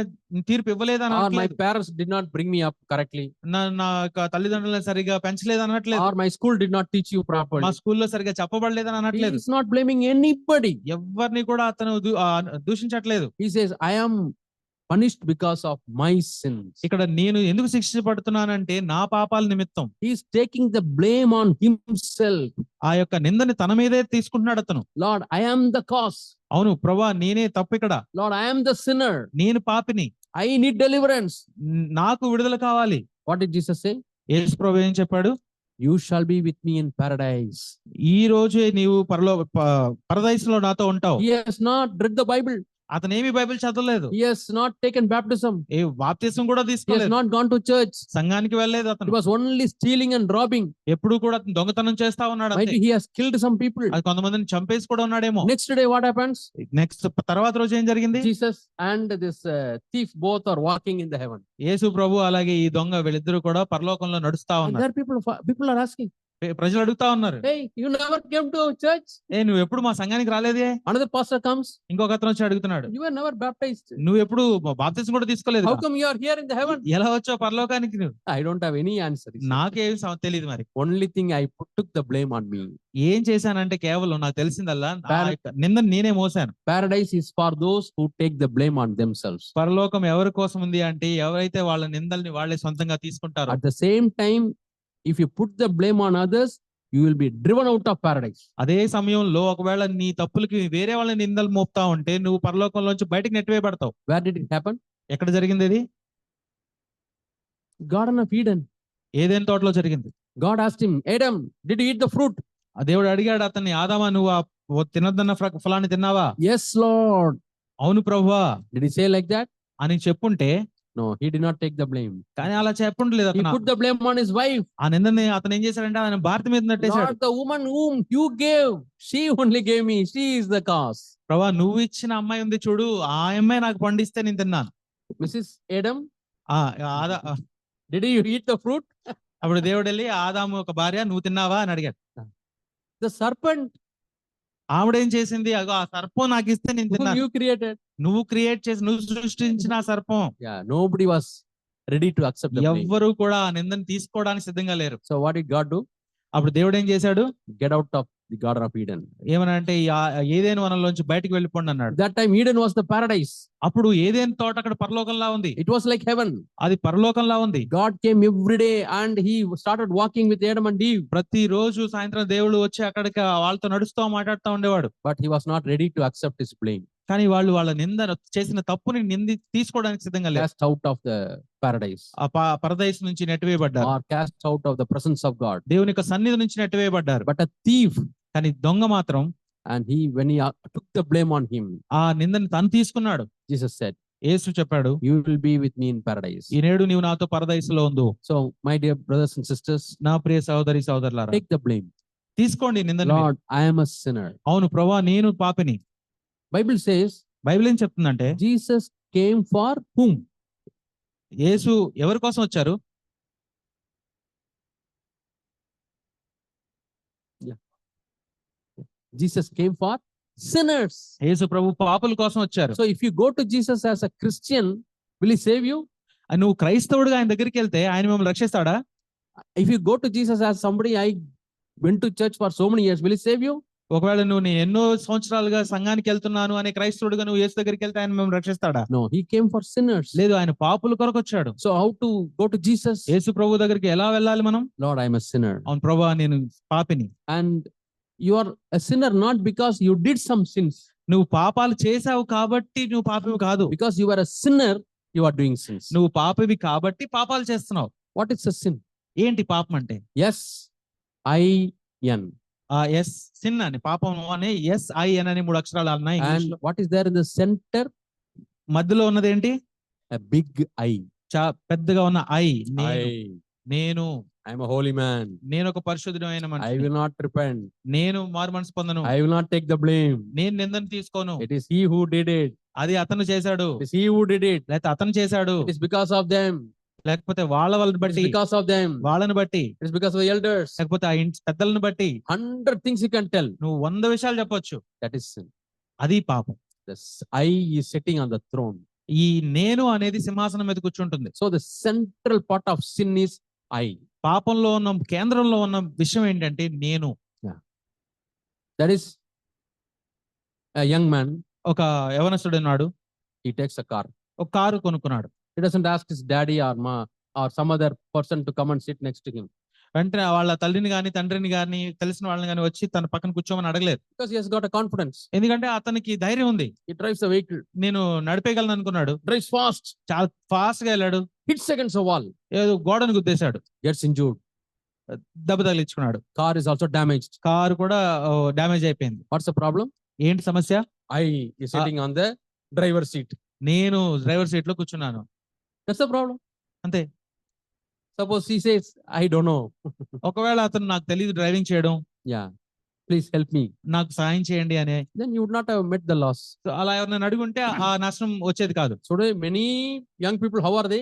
తీర్పు ఇవ్వలేదని or my parents did not bring me up correctly, నా యొక్క తల్లిదండ్రులను సరిగా పెంచలేదు అనట్లేదు, or my school did not teach you మా properly. స్కూల్లో సరిగా చెప్పబడలేదని He అనట్లేదు. is not blaming anybody. ఎవరిని కూడా అతను దూషించట్లేదు. He says, I am punished because of my sins. ఇక్కడ నేను ఎందుకు శిక్షించబడుతున్నానంటే నా పాపాల నిమిత్తం. He is taking the blame on himself. ఆ యొక్క నిందని తన మీదే తీసుకుంటున్నాడు అతను. Lord, I am the cause. అవును ప్రభా, నేనే తప్పు ఇక్కడ, Lord, I am the sinner. నేను పాపిని, I need deliverance. నాకు విడుదల కావాలి. What did Jesus say? యేసు ప్రభు ఏం చెప్పాడు, You shall be with me in paradise. ఈ రోజే నీవు పరదైసులో నాతో ఉంటావు. He has not read the Bible. అతను ఏమి బైబిల్ చదవలేదు, He has not taken baptism. ఏ బాప్తిసం కూడా He has తీసుకోలేదు, not gone to church. సంఘానికి వెళ్ళలేదు. He అతను was only stealing and robbing. ఎప్పుడు కూడా అతను దొంగతనం చేస్తా ఉన్నాడు అంతే. Maybe he has killed some people. అది కొంతమందిని చంపేసి కూడా ఉన్నాడేమో. Next day, what happens? Next తర్వాత రోజు ఏం జరిగింది, Jesus and this thief both are walking in the heaven. యేసు ప్రభు అలాగే ఈ దొంగ వీళ్ళిద్దరూ కూడా పరలోకంలో నడుస్తా And ఉన్నారు. there people are asking, ప్రజలు అడుగుతా ఉన్నారు, Hey, you never came to our church. నువ్వు ఎప్పుడు మా సంఘానికి రాలేదే? Another pastor comes. ఇంకొక అతను వచ్చి అడుగుతున్నాడు, You were never baptized. నువ్వు ఎప్పుడు బాప్తిసం కూడా తీసుకోలేదు How come you are here in the heaven? ఎలా వచ్చావు పరలోకానికి నువ్వు? I don't have any answer. he said. నాకేం తెలియదు మరి. Only thing I took the blame on me. ఏం చేశానంటే కేవలం నాకు తెలిసిందల్లా ఆ Par- యొక్క నిందను నేనే మోసాను. Paradise is for those who take the blame on themselves. పరలోకం ఎవరి కోసం ఉంది అంటే ఎవరైతే వాళ్ళ నిందల్ని వాళ్ళే సొంతంగా తీసుకుంటారో. At the same time, if you put the blame on others, you will be driven out of paradise. అదే సమయంలో ఒకవేళ నీ తప్పులకి వేరే వాళ్ళని నిందలు మోపుతా ఉంటే నువ్వు పరలోకంలోంచి బయటకు నెట్టివేయబడతావు. Where did it happen? ఎక్కడ జరిగింది ఇది? Garden of Eden. ఏదైనా తోటలో జరిగింది. God asked him, Adam, did you eat the fruit? ఆ దేవుడు అడిగాడు అతన్ని, ఆదామా నువ్వు ఆ తినొద్దన్న ఫలాన్ని తిన్నావా? Yes, Lord. అవును ప్రభువా Did he say like that? అని చెప్పుంటే, No, he did not take the blame. కానీ అలా చెప్పుండలేదు He అతను. put the blame on his wife. ఆ నిందని అతను ఏం చేశాడంటే ఆయన భారత మీద నెట్టేశాడు. Not the woman whom you gave. She only gave me. She is the cause. ప్రభా నువ్వు ఇచ్చిన అమ్మాయి ఉంది చూడు, ఆ అమ్మాయి నాకు పండిస్తే నేను తిన్నాను. Mrs. Adam, ఆ ఆదా did you eat the fruit? అప్పుడు దేవుడు వెళ్ళి ఆదాము ఒక భార్య నువ్వు తిన్నావా అని అడిగాడు. The serpent ఆవిడేం చేసింది, అగో ఆ సర్పం నాకు ఇస్తే నేను whom తిన్నాను. you created. నువ్వు క్రియేట్ చేసి నువ్వు సృష్టించిన ఆ సర్పం. Yeah, nobody was ready to accept the blame. ఎవ్వరు కూడా ఆ నిందను తీసుకోవడానికి సిద్ధంగా లేరు. So what did God do? అప్పుడు దేవుడు ఏం చేశాడు, Get out of the Garden of Eden. ఏమనంటే ఏదైనా వనంలోంచి బయటికి వెళ్ళిపోండి అన్నాడు. That time Eden was the paradise. అప్పుడు ఏదైనా తోట అక్కడ పరలోకంలా ఉంది. It was like heaven. అది పరలోకంలా ఉంది. God came every day and he started walking with Adam and Eve. ప్రతి రోజు సాయంత్రం దేవుడు వచ్చి అక్కడికి వాళ్ళతో నడుస్తూ మాట్లాడుతూ ఉండేవాడు. But he was not ready to accept his blame. కానీ వాళ్ళు వాళ్ళ నింద చేసిన తప్పుని తీసుకోవడానికి సిద్ధంగా లేరు. Cast out of the paradise. ఆ పరదేశ్ నుంచి నెట్టివేయబడ్డారు. Or cast out of the presence of God. దేవుని యొక్క సన్నిధి నుంచి నెట్టివేయబడ్డారు. But a thief, కానీ దొంగ మాత్రం, and when he took the blame on him, ఆ నిందని తను తీసుకున్నాడు. Jesus said, యేసు చెప్పాడు, you will be with me in paradise. ఈ నేడు నీవు నాతో పరదేశంలో ఉండు. So my dear brothers and sisters, నా ప్రియ సహోదరి సహోదరులారా, take the blame. తీసుకోండి నిందని. Lord, I am a sinner. అవును ప్రభువా నేను పాపిని. Bible says బైబిల్ ఏం చెప్తుందంటే, Jesus came for whom? యేసు ఎవరి కోసం వచ్చారు? Jesus came for sinners. యేసు ప్రభు పాపుల కోసం వచ్చారు. So if you go to Jesus as a Christian, will he save you? నువ్వు క్రైస్తవుడిగా ఆయన దగ్గరికి వెళ్తే ఆయన మిమ్మల్ని రక్షిస్తాడా? If you go to Jesus as somebody, I went to church for so many years, will he save you? ఒకవేళ నువ్వు నేను ఎన్నో సంవత్సరాలుగా సంఘానికి వెళ్తున్నాను అనే క్రైస్తవుడిగా నువ్వు యేసు దగ్గరికి వెళ్తే ఆయన మిమ్మల్ని రక్షిస్తాడా? No, he came for sinners. లేదు, ఆయన పాపుల కొరకు వచ్చాడు. So how to go to Jesus? యేసు ప్రభు దగ్గరికి ఎలా వెళ్ళాలి మనం? Lord, I am a sinner. అవును ప్రభువా నేను పాపిని. And you are a sinner not because you did some sins. నువ్వు పాపాలు చేశావు కాబట్టి నువ్వు పాపివి కాదు. Because you are a sinner, you are doing sins. నువ్వు పాపివి కాబట్టి పాపాలు చేస్తున్నావు. What is a sin? ఏంటి పాపం అంటే? Yes, I-N. ఎస్ సిన్ అని, పాపం అనే SIN అని 3 అక్షరాలు ఉన్నాయి. And what is there in the center? మధ్యలో ఉన్నది ఏంటి? A big I. పెద్దగా ఉన్న I. నేను I am a holy man. నేను ఒక పరిశుద్ధమైన I మనిషిని. will not repent. నేను మారు మనసు పొందను. I will not take the blame. నేను నిందను తీసుకోను. It is he who did it. అది అతను చేశాడు. It is he who did it. లేకపోతే అతను చేశాడు. It is because of them. లేకపోతే వాళ్ళని It is బట్టి, because of them. వాళ్ళని బట్టి, It is because of the elders. లేకపోతే ఆ ఇంటి పెద్దలను బట్టి 100 things you can tell. నువ్వు 100 విషయాలు చెప్పొచ్చు. That is sin. అది పాపం. The I is sitting on the throne. ఈ నేను అనేది సింహాసనం మీద కూర్చుంటుంది. So the central part of sin is I. పాపంలో ఉన్న కేంద్రంలో ఉన్న విషయం ఏంటంటే నేను. That is a young man. ఒక యవనస్తుడు ఉన్నాడు. He takes a car. ఒక కారు కొనుక్కున్నాడు. He doesn't ask his daddy or ma or some other person to come and sit next to him. వెంటనే వాళ్ళ తల్లిని గాని తండ్రిని గాని తెలిసిన వాళ్ళని గాని వచ్చి తన పక్కన కూర్చోమని అడగలేదు. Because he has got a confidence. ఎందుకంటే అతనికి ధైర్యం ఉంది. He drives the vehicle. నేను నడిపేయగలను అనుకున్నాడు. Drives fast. చాలా ఫాస్ట్ గా వెళ్ళాడు. Hits against a wall. ఏదో గోడను గుద్దేశాడు. Gets injured. దెబ్బ తగిలించుకున్నాడు. Car is also damaged. Car కూడా డ్యామేజ్ అయిపోయింది. What's the problem? ఏంటి సమస్య? I is sitting on the driver's seat. నేను డ్రైవర్ సీట్ లో కూర్చున్నాను. That's the problem. అంతే. Suppose he says, I don't know. ఒకవేళ అతను నాకు తెలియదు డ్రైవింగ్ చేయడం, Yeah. Please help me. నాకు సాయం చేయండి అని, Then you would not have met the loss. అలా ఎవరినైనా అడుగుంటే ఆ నష్టం వచ్చేది కాదు. So today many young people, how are they?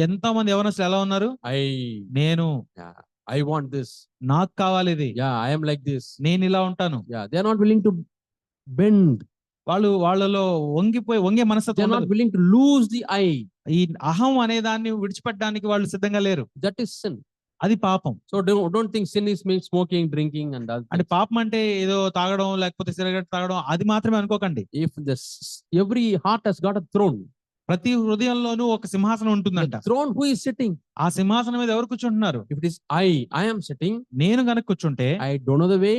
ఎంతో మంది యవనస్తులు ఎలా ఉన్నారు? I. నేను. Yeah. I want this. నాకు కావాలి ఇది, Yeah, I am like this. నేను ఇలా ఉంటాను. Yeah, they are not willing to bend. వాళ్ళలో వంగే They మనస్తత్వం are not ఉండదు. willing to lose the I. ఈ అహం అనే దాన్ని విడిచిపెట్టడానికి వాళ్ళు సిద్ధంగా లేరు. That is sin. అది పాపం. So don't think sin is means smoking, drinking, and all. అంటే పాపం అంటే ఏదో తాగడం లేకపోతే సిగరెట్ తాగడం అది మాత్రమే అనుకోకండి. If every heart has got a throne, ప్రతి హృదయంలోనూ ఒక సింహాసనం ఉంటుందంట. the throne who is sitting? ఆ సింహాసనం మీద ఎవరు కూర్చుంటున్నారు? If it is I am sitting. నేను గనక కూర్చుంటే I don't know the way.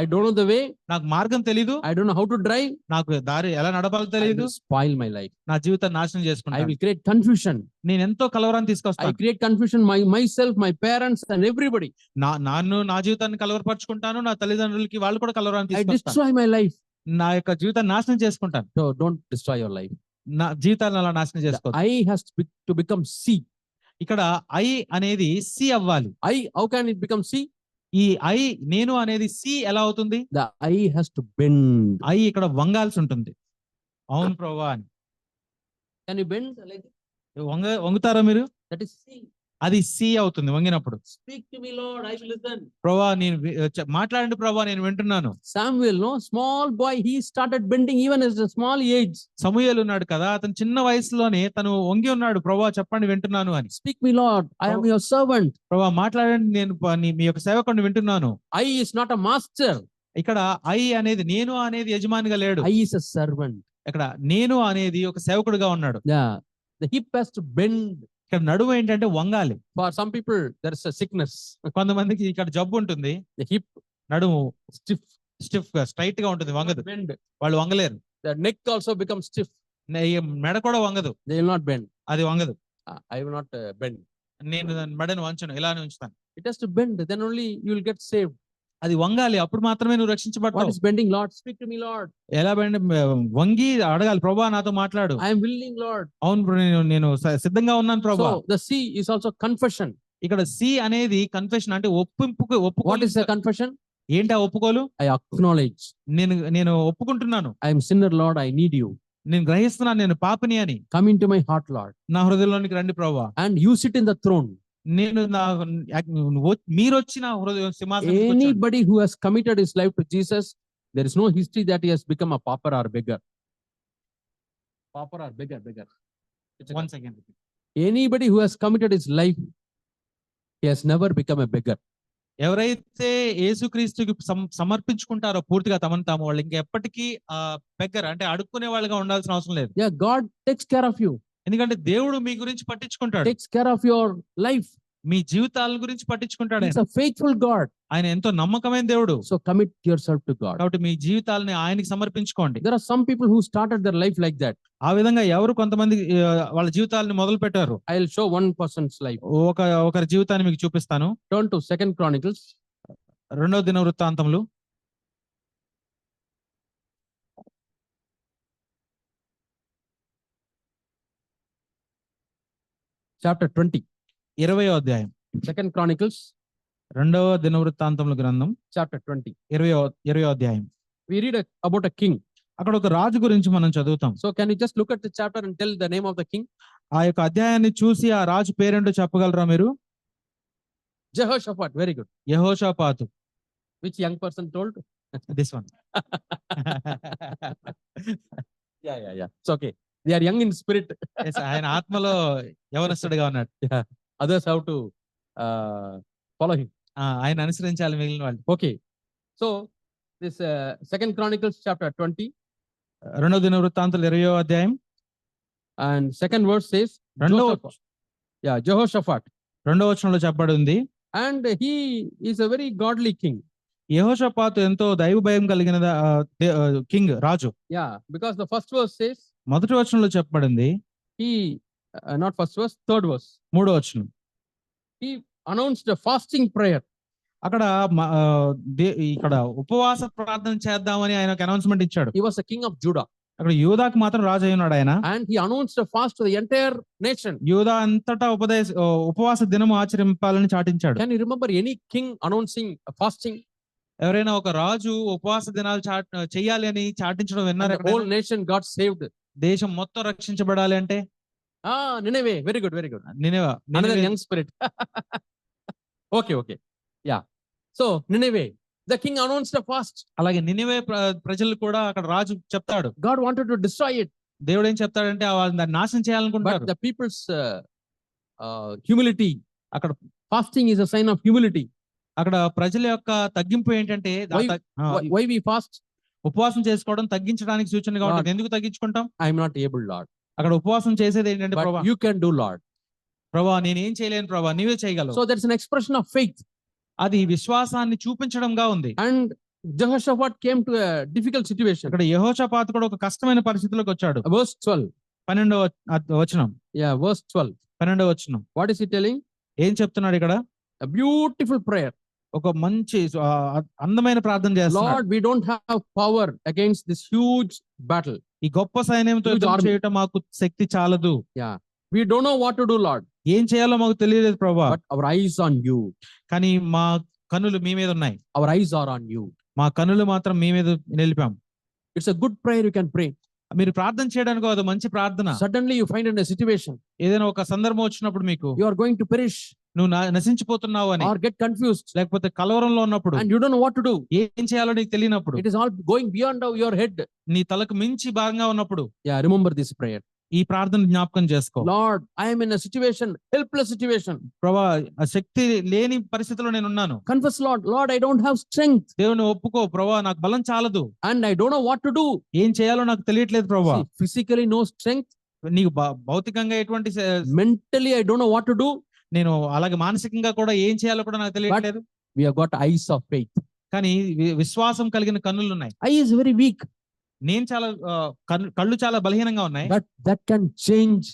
I don't know the way. నాకు మార్గం తెలీదు, I don't know how to drive. నాకు దారి ఎలా నడపాలో I తెలియదు, will spoil my life. నా జీవితాన్ని నాశనం I చేసుకుంటాను. will create confusion. నేను ఎంతో కలవరాన్ని I తీసుకొస్తాను. create confusion myself, my parents, and everybody. నా జీవితాన్ని కలవరపరుచుకుంటాను, నా తల్లిదండ్రులకి వాళ్ళు కూడా కలవరాన్ని I తీసుకొస్తాను. destroy my life. నా యొక్క జీవితాన్ని నాశనం చేసుకుంటాను. So don't destroy your life. నా జీవితాన్ని అలా నాశనం The చేసుకోవచ్చు. I has to become C. ఇక్కడ ఐ అనేది సి అవ్వాలి. How can it become C? ఈ ఐ నేను అనేది సి ఎలా అవుతుంది? The I has to bend. I ఇక్కడ వంగాల్సి ఉంటుంది. అవును ప్రభువా అని. Can you bend like that? వంగుతారా మీరు? That is C. అది సి అవుతుంది వంగినప్పుడు. Speak to me, Lord. I will listen. ప్రభువా నేను మాట్లాడండి ప్రభువా నేను వింటున్నాను. Samuel, no, small boy, he started bending even as a small age. సమూయేలు ఉన్నాడు కదా, అతను చిన్న వయసులోనే తను వంగి ఉన్నాడు, ప్రభువా చెప్పండి వింటున్నాను అని. Speak me, Lord. I am your servant. ప్రభువా మాట్లాడండి, నేను మీ యొక్క సేవకుడిని వింటున్నాను. I is not a master. ఇక్కడ ఐ అనేది నేను అనేది యజమానిగా లేడు. I is a servant. ఇక్కడ నేను అనేది ఒక సేవకుడిగా ఉన్నాడు. Yeah. The hip has to bend. ఇక్కడ నడుము ఏంటంటే వంగాలి. For some people, there is a sickness. కొంతమందికి ఇక్కడ జబ్బు ఉంటుంది, The hip నడుము stiff. గా స్ట్రైట్ గా ఉంటుంది, వంగదు. Bend. వాళ్ళు వంగలేరు. The neck also becomes stiff. ఈ మెడ కూడా వంగదు, They will not bend. అది వంగదు. I will not bend. నేను దాని మెడను వంచను, ఇలానే ఉంచుతాను. It has to bend. Then only you will get saved. అది వంగాలి, అప్పుడు మాత్రమే నువ్వు What రక్షించబడతావు. is bending, Lord? Speak to me, Lord. ఎలా వంగి అడగాలి, ప్రభువా నాతో మాట్లాడు. I am willing, Lord. అవును నేను సిద్ధంగా ఉన్నాను ప్రభువా. So the C is also confession. ఇక్కడ సి అనేది కన్ఫెషన్ అంటే What ఒప్పుకోలు. is the confession? ఏంటి ఆ ఒప్పుకోలు? I acknowledge. నేను ఒప్పుకుంటున్నాను, I am sinner, Lord. I need you. నేను గ్రహిస్తున్నాను నేను పాపిని అని. Come into my heart, Lord. నా హృదయంలోనికి రండి ప్రభువా. And you sit in the throne. నేను మీరు వచ్చిన హృదయం సింహాసనం కూర్చోండి. Anybody who has committed his life to Jesus, there is no history that he has become a pauper or beggar. Pauper or beggar. One second. Anybody who has committed his life, he has never become a beggar. ఎవరైతే యేసుక్రీస్తుకి సమర్పించుకుంటారో పూర్తిగా తమను తాము, వాళ్ళు ఇంకెప్పటికీ beggar అంటే అడుక్కునే వాళ్ళుగా ఉండాల్సిన అవసరం లేదు. Yeah, God takes care of you. ఎందుకంటే దేవుడు మీ గురించి పట్టించుకుంటాడు, Takes care of your life. మీ జీవితాల గురించి పట్టించుకుంటాడు. He's a faithful God. ఆయన ఎంతో నమ్మకమైన దేవుడు. So commit yourself to God. కాబట్టి మీ జీవితాలని ఆయనకి సమర్పించుకోండి. There are some people who started their life like that. ఆ విధంగా కొంతమంది వాళ్ళ జీవితాలని మొదలు పెట్టారు. I'll show one person's life. ఒకరి జీవితాన్ని మీకు చూపిస్తాను. Turn to 2 Chronicles. 2వ దినవృత్తాంతములు Chapter 20. 20వ అధ్యాయం. 2 Chronicles. 2వ దినవృత్తాంతముల గ్రంథం Chapter 20. 20వ అధ్యాయం. We read about a king. అక్కడ ఒక రాజు గురించి మనం చదువుతాం. So can you just look at the chapter and tell the name of the king? ఆ యొక్క అధ్యాయాన్ని చూసి ఆ రాజు పేరేంటో చెప్పగలరా మీరు? Jehoshaphat. Very good. యెహోషాపాతు. Which young person told? This one. Yeah. It's okay. They are young in spirit. Yes, ఆయన ఆత్మలో యవనస్తుడిగా ఉన్నాడు. Others have to follow him. ఆయన అనుసరించాలి మిగిలిన వాళ్ళు. Okay. So this 2 Chronicles chapter 20 2వ దినవృత్తాంతాలు 20వ అధ్యాయం and second verse says Jehoshaphat. 2వ వచనంలో చెప్పబడి ఉంది. And he is a very godly king. యెహోషాపాతు ఎంతో దైవ భయం కలిగిన king, Raju. Yeah, because the first verse says మొదటి వచనంలో చెప్పబడింది. he not first verse, third verse. 3వ వచనం. He announced a fasting prayer. అక్కడ ఇక్కడ ఉపవాస ప్రార్థన చేద్దామని ఆయన ఒక అనౌన్స్మెంట్ ఇచ్చాడు. He was a king of Judah. అక్కడ యూదాకు మాత్రం రాజు అయి ఉన్నాడు ఆయన. And he announced a fast to the entire nation. యూదా అంతటా ఉపవాస దినము ఆచరింపాలని చాటించాడు. Can you remember any king announcing a fasting? ఎవరైనా ఒక రాజు ఉపవాస దినాలు చెయ్యాలి అని చాటించడం విన్నారు? The whole nation got saved. దేశం మొత్తం రక్షించబడాలి అంటే Nineveh. Very good. నినెవే. Another young spirit. Okay, okay. Yeah. So Nineveh, the king announced a fast. అలాగే నినివే ప్రజలు కూడా అక్కడ రాజు చెప్తాడు. God wanted to destroy it, దేవుడు ఏం చెప్తాడంటే దాన్ని నాశనం but చేయాలనుకుంటారు. the people's humility. అక్కడ fasting is a sign of humility. అక్కడ ప్రజల యొక్క తగ్గింపు ఏంటంటే Why we fast? ఉపవాసం చేసుకోవడం తగ్గించడానికి సూచనగా ఉంటుంది. Lord. ఎందుకు తగ్గించుకుంటాం? I am not able, Lord. అక్కడ ఉపవాసం చేసేది ఏంటంటే ప్రభా, But you can do, Lord. ప్రభా నేనేం చేయలేను ప్రభా, నీవే చేయగలవు. So there's an expression of faith. అది విశ్వాసాన్ని చూపించడంగా ఉంది. And Jehoshaphat came to a difficult situation. ఇక్కడ యెహోషాపాతు కూడా ఒక కష్టమైన పరిస్థితిలోకి వచ్చాడు. Verse 12. 12వ వచనం. Yeah, verse 12. 12వ వచనం. What is he telling? ఏం చెప్తున్నాడు ఇక్కడ? A beautiful prayer. ఒక మంచి అందమైన ప్రార్థన చేస్తున్నాడు. Lord, we don't have power against this huge battle. ఈ గొప్ప సైన్యంతో Huge యుద్ధం army. చేయటం మాకు శక్తి చాలదు. We don't know what to do, Lord. ఏం చేయాలో మాకు తెలియలేదు ప్రభా. But our eyes on you. కానీ మా కనులు మీ మీద ఉన్నాయి. Our eyes are on you. మా కనులు మాత్రం మీ మీద నిలిపాం. It's a good prayer you can pray. మీరు ప్రార్థన చేయడానికి అది మంచి ప్రార్థన. Suddenly you find in a situation ఏదైనా ఒక సందర్భం వచ్చినప్పుడు మీకు you are going to perish నువ్వు నశించిపోతున్నావు అని, or get confused లేకపోతే కలవరంలో ఉన్నప్పుడు, and you don't know what to do. ఏం చేయాలో నీకు తెలియనప్పుడు, It is all going beyond your head. నీ తలకు మించి భాగంగా ఉన్నప్పుడు Yeah, remember this prayer. ఈ ప్రార్థన జ్ఞాపకం చేసుకో. Lord, I am in a situation, helpless situation. ప్రభా ఆ శక్తి లేని పరిస్థితిలో నేను ఉన్నాను. Confess, Lord, Lord, I don't have strength దేవుని ఒప్పుకో ప్రభా, నాకు బలం చాలదు, and I don't know what to do. ఏం చేయాలో నాకు తెలియట్లేదు ప్రభా. See, physically no strength, నీకు భౌతికంగా ఎటువంటి mentally I don't know what to do. నేను అలాగే మానసికంగా కూడా ఏం చేయాలో కూడా నాకు తెలియట్లేదు. We have got eyes of faith. కానీ విశ్వాసం కలిగిన కన్నులు ఉన్నాయి. Eye is very weak, నేను చాలా కళ్ళు చాలా బలహీనంగా ఉన్నాయి. but that can change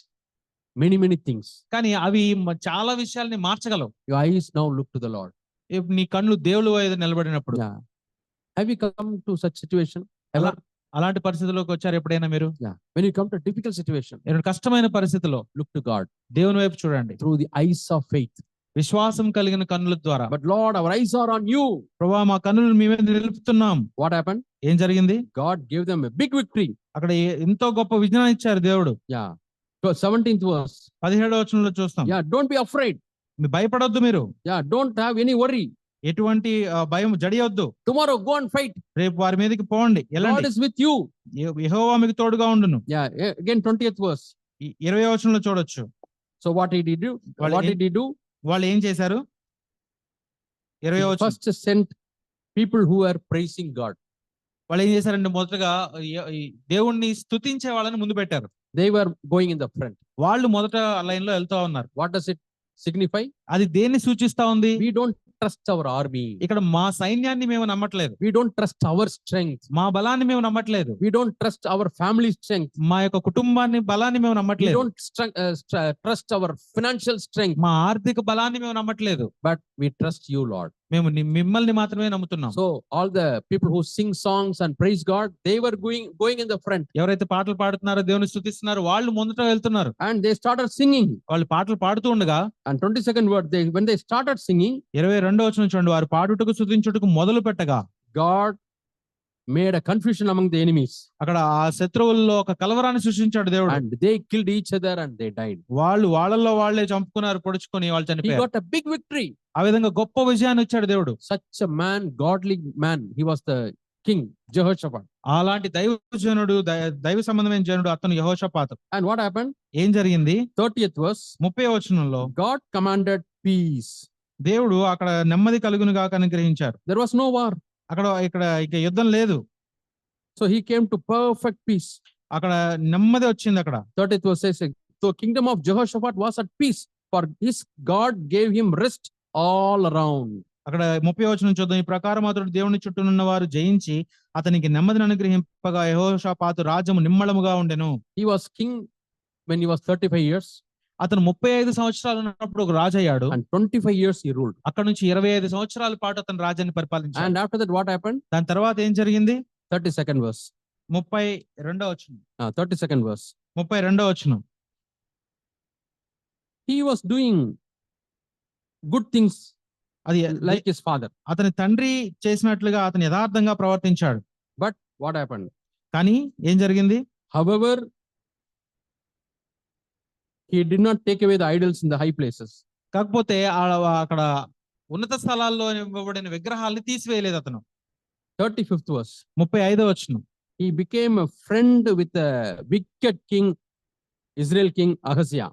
many things. కానీ అవి చాలా విషయాల్ని మార్చగలవు. Your eyes now look to the Lord. నీ కళ్ళు దేవుడు వైపు నిలబడినప్పుడు. Yeah. Have you come to such situation ever? అలాంటి పరిస్థితిలోకి వచ్చారు ఎప్పుడైనా మీరు? Yeah. When you come to a difficult situation, ఏదైనా కష్టమైన పరిస్థితిలో look to God దేవుని వైపు చూడండి, through the eyes of faith. విశ్వాసం కలిగిన కన్నుల ద్వారా. But Lord, our eyes are on you. ప్రభువా మా కన్నులు మీ మీద నిలుపుతున్నాం. What happened? ఏం జరిగింది? God gave them a big victory. అక్కడ ఎంతో గొప్ప విజయాన్ని ఇచ్చారు దేవుడు. Yeah. So 17th verse. 17వ వచనంలో చూస్తాం. Yeah, don't be afraid. మీరు భయపడొద్దు, మీరు Yeah, don't have any worry. ఎటువంటి భయం జడియొద్దు. Tomorrow go and fight. రేపు వారి మీదకి పోండి, God ఎలాంటి is with you. యెహోవా మీకు తోడుగా ఉండును. Yeah, again 20th verse. 20వ వచనంలో చూడొచ్చు. So what did he do? Well, What did he do? వాళ్ళు ఏం చేశారు? 20వ వచనం. First sent people who are praising God. వాళ్ళు ఏం చేశారంటే మొదటగా ఈ దేవుణ్ణి స్తుతించే వాళ్ళని ముందు పెట్టారు. They were going in the front. వాళ్ళు మొదట లైన్ లో వెళ్తా ఉన్నారు. What does it signify? అది దేన్ని సూచిస్తా ఉంది? We don't trust our army. ఇక్కడ మా సైన్యాన్ని మేము నమ్మట్లేదు, We don't trust our strength. మా బలాన్ని మేము నమ్మట్లేదు, We don't trust our family strength. మా యొక్క కుటుంబాన్ని బలాన్ని మేము We నమ్మట్లేదు, don't trust our financial strength. మా ఆర్థిక బలాన్ని మేము నమ్మట్లేదు. But we trust you, Lord. మేము మిమ్మల్ని మాత్రమే నమ్ముతున్నాం. So all the people who sing songs and praise God, they were going in the front. ఎవరైతే పాటలు పాడుతున్నారో దేవుని స్తుతిస్తున్నారో వాళ్ళు ముందట వెళ్తున్నారు. And they started singing. వాళ్ళు పాటలు పాడుతూ ఉండగా And 22nd word, when they started singing, 22వ వచనం చూడండి, వారు పాడుటకు స్తుతించుటకు మొదలు పెట్టగా God made a confusion among the enemies. అక్కడ ఆ శత్రువుల్లో ఒక కలవరాన్ని సృష్టించాడు దేవుడు. And they killed each other and they died. వాళ్ళు వాళ్ళల్లో వాళ్ళే చంపుకున్నారు, పొడుచుకొని వాళ్ళు He చనిపోయారు. got a big victory. ఆ విధంగా గొప్ప విజయాన్ని ఇచ్చాడు దేవుడు. Such a man, godly man. He was the king, Jehoshaphat. అలాంటి దైవజనుడు, దైవ సంబంధమైన జనుడు అతను యెహోషాపాతు. And what happened? ఏం జరిగింది? 30th verse. 30వ వచనంలో God commanded peace. దేవుడు అక్కడ నెమ్మది కలుగును గాక అనుగ్రహించారు. There was no war. ఇక్కడ ఇక యుద్ధం లేదు. So he came to perfect peace. అక్కడ నెమ్మది వచ్చింది. అక్కడ 30th verse says, the kingdom of Jehoshaphat was at peace, for his God gave him rest all around. అక్కడ 30వ వచనం చూద్దాం. ఈ ప్రకారం అతడు దేవుని చుట్టూనున్న వారు జయించి అతనికి నెమ్మదిని అనుగ్రహింపగా యెహోషాపాతు రాజ్యము నిమ్మళముగా ఉండెను. He was king when he was 35 years. అతను 35 సంవత్సరాలు ఉన్నప్పుడు ఒక రాజు అయ్యాడు. And 25 years he ruled. అక్కడ నుంచి 25 సంవత్సరాల పాటు అతను రాజ్యాన్ని పరిపాలించాడు. And after that what happened? దాని తర్వాత ఏం జరిగింది? 32nd verse. 32వ వచనం. 32nd verse. 32వ వచనం. He was doing good things అది like his father. అతని తండ్రి చేసినట్లుగా అతను యథార్థంగా ప్రవర్తించాడు. But what happened? కానీ ఏం జరిగింది? However, he did not take away the idols in the high places. కాకపోతే అక్కడ ఉన్నత స్థలాల్లో ఇవ్వబడిన విగ్రహాల్ని తీసివేయలేదు అతను. 35th verse. 35వ వచనం. He became a friend with the wicked king, Israel king Ahaziah.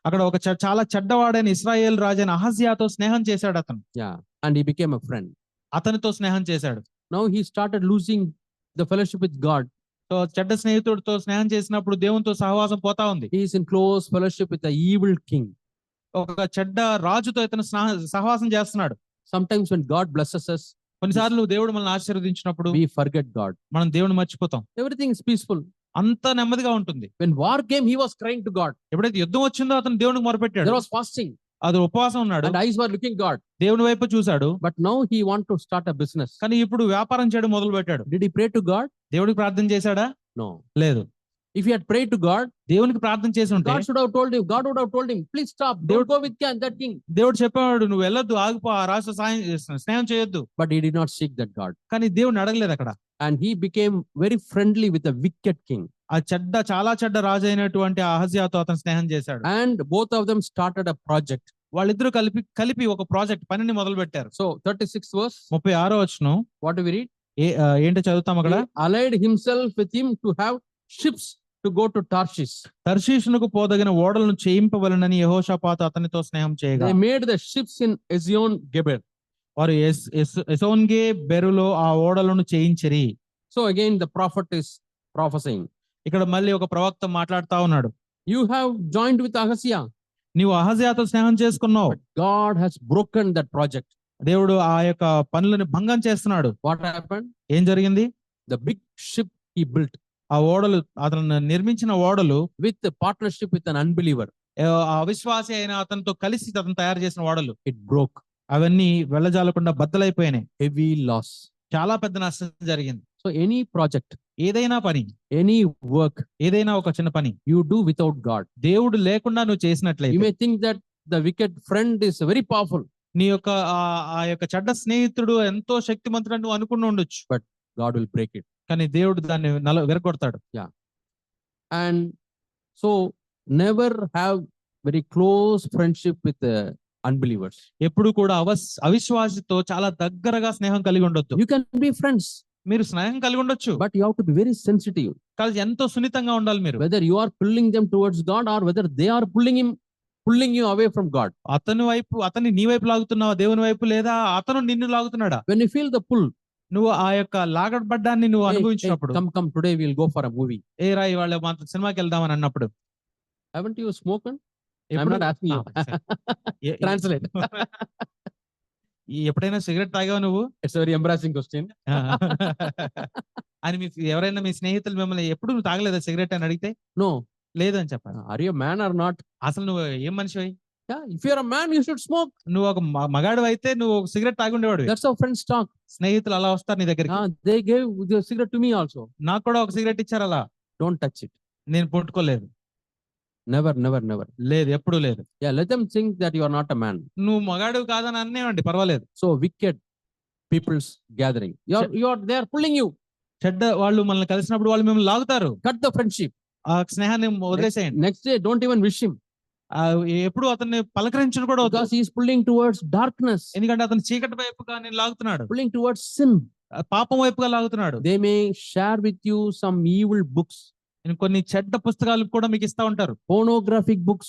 అక్కడ ఒక చాలా చెడ్డవాడైన ఇశ్రాయేల్ రాజైన అహజ్యాతో స్నేహం చేశాడు అతను. Yeah. And he became a friend. అతనితో స్నేహం చేశాడు. Now he started losing the fellowship with God. So చెడ్డ స్నేహితుడితో స్నేహం చేసినప్పుడు దేవునితో సహవాసం పోతా ఉంది. He is in close fellowship with the evil king. ఒక చెడ్డ రాజుతో ఇతను సహవాసం చేస్తున్నాడు. Sometimes when God blesses us, కొన్నిసార్లు దేవుడు మనల్ని ఆశీర్వదించినప్పుడు we forget God. మనం దేవుని మర్చిపోతాం. Everything is peaceful. అంత నెమ్మదిగా ఉంటుంది. When war came, he was crying to God. ఎప్పుడైతే యుద్ధం వచ్చిందో అతను దేవునికి మొరపెట్టాడు. There was fasting అది ఉపవాసం ఉన్నాడు. and eyes were looking God. దేవుని వైపు చూశాడు. But now he want to start a business. కానీ ఇప్పుడు వ్యాపారం చేయడం మొదలు పెట్టాడు. Did he pray to God? దేవుడికి ప్రార్థన చేశాడా? No. లేదు. If he had prayed to God, దేవునికి ప్రార్థన చేసి ఉంటే God would have told him, please stop. Don't go with that king. దేవుడు చెప్పాడు, నువ్వు వెళ్ళొద్దు, ఆగిపో, ఆ రాజు స్నేహం చేయొద్దు. But he did not seek that God. కానీ దేవుడిని అడగలేదు అక్కడ. And he became very friendly with the wicked king. ఆ చాలా చెడ్డ రాజు అయినటువంటి అహజ్యాతో అతను స్నేహం చేశాడు. And both of them started a project. వాళ్ళిద్దరూ కలిపి ఒక ప్రాజెక్ట్ పనిని మొదలు పెట్టారు. So 36th verse. 36వ వచనం. What do we read? ఏంటో చదువుతాం అక్కడ. He allied himself with him to have ships to go to Tarshish. తర్షీషునకు పోదగిన ఓడలను చేయింపవలనని యెహోషాపాతు అతనితో స్నేహం చేయగా They made the ships in Ezion Geber. వారు ఎసోన్గే బెరులో ఆ ఓడలను చేయించిరి. So again the prophet is prophesying. ఇక్కడ మళ్ళీ ఒక ప్రవక్త మాట్లాడుతా ఉన్నాడు. You have joined with Ahaziah. నీవు అహజ్యాతో స్నేహం చేసుకున్నావు. But God has broken that project. దేవుడు ఆ యొక్క పనులను భంగం చేస్తున్నాడు. What happened? ఏం జరిగింది? The big ship he built ఆ ఓడలు, అతను నిర్మించిన ఓడలు with the partnership with an unbeliever, అవిశ్వాసి అయిన అతనితో కలిసి అతను తయారు చేసిన ఓడలు it broke. అవన్నీ వెళ్ళజాలకుండా బద్దలైపోయినాయి. Heavy loss. చాలా పెద్ద నష్టం జరిగింది. So any project, ఏదైనా పని, any work ఏదైనా ఒక చిన్న పని you do without God, దేవుడు లేకుండా నువ్వు you చేసినట్లయితే may think that the wicked friend is very powerful. నీ యొక్క ఆ యొక్క చెడ్డ స్నేహితుడు ఎంతో శక్తిమంతుడు నువ్వు అనుకుని ఉండొచ్చు. God will break it. కానీ దేవుడు దాన్ని విరగొడతాడు. And so never have very close friendship with unbelievers. ఎప్పుడు కూడా అవిశ్వాసితో చాలా దగ్గరగా స్నేహం కలిగి ఉండొద్దు. You can be friends, మీరు స్నేహం కలిగి ఉండొచ్చు, but you have to be very sensitive. కానీ ఎంతో సున్నితంగా ఉండాలి మీరు. Whether you are pulling them towards God or whether they are pulling you away from God. అతన్ని నీ వైపు లాగుతున్నావా దేవుని వైపు, లేదా అతను నిన్ను లాగుతున్నాడా? When you feel the pull, నువ్వు ఆ యొక్క లాగబడ్డాన్ని నువ్వు hey, అనుభవించినప్పుడు, come today we'll go for a movie. ఏ రా ఇవాళ మాత్రం సినిమాకి వెళ్దామని అన్నప్పుడు, Haven't you spoken? I'm ఎప్పుడు- not asking you. Translate. ఎప్పుడైనా సిగరెట్ తాగావా నువ్వు It's a very embarrassing question. అని ఎవరైనా మీ స్నేహితులు మిమ్మల్ని ఎప్పుడు నువ్వు తాగలేదా సిగరెట్ అని అడిగితే No. లేదు అని చెప్పాలి. Are you a man or not? అసలు నువ్వు ఏం మనిషివి? Yeah, if you're a man, you should smoke. నువ్వు ఒక మగాడు అయితే నువ్వు సిగరెట్ తాగి ఉండేవాడు. That's how friends talk. స్నేహితులు అలా వస్తారు నీ దగ్గరికి. They gave the cigarette to me also. నాకు కూడా ఒక సిగరెట్ ఇచ్చారు అలా. Don't touch it. నేను పుట్టుకోలేదు. Never. లేదు, ఎప్పుడు లేదు. Yeah, let them think that you are not a man. నువ్వు మగాడు కాదని అన్నేవండి, పర్వాలేదు. So wicked people's gathering. They are pulling you. చెడ్డ వాళ్ళు మనల్ని కలిసినప్పుడు వాళ్ళు మిమ్మల్ని లాగుతారు. Cut the friendship. ఆ స్నేహాన్ని వదిలేసేయండి. Next day, don't even wish him. ఎప్పుడు అతన్ని పలకరించడం కూడా వద్దు. Because he is pulling towards darkness. ఎందుకంటే అతను చీకటి వైపుగా నేను లాగుతున్నాడు, Pulling towards sin. పాపం వైపుగా లాగుతున్నాడు. They may share with you some evil books, కొన్ని చెడ్డ పుస్తకాలు కూడా మీకు ఇస్తా ఉంటారు. pornographic books,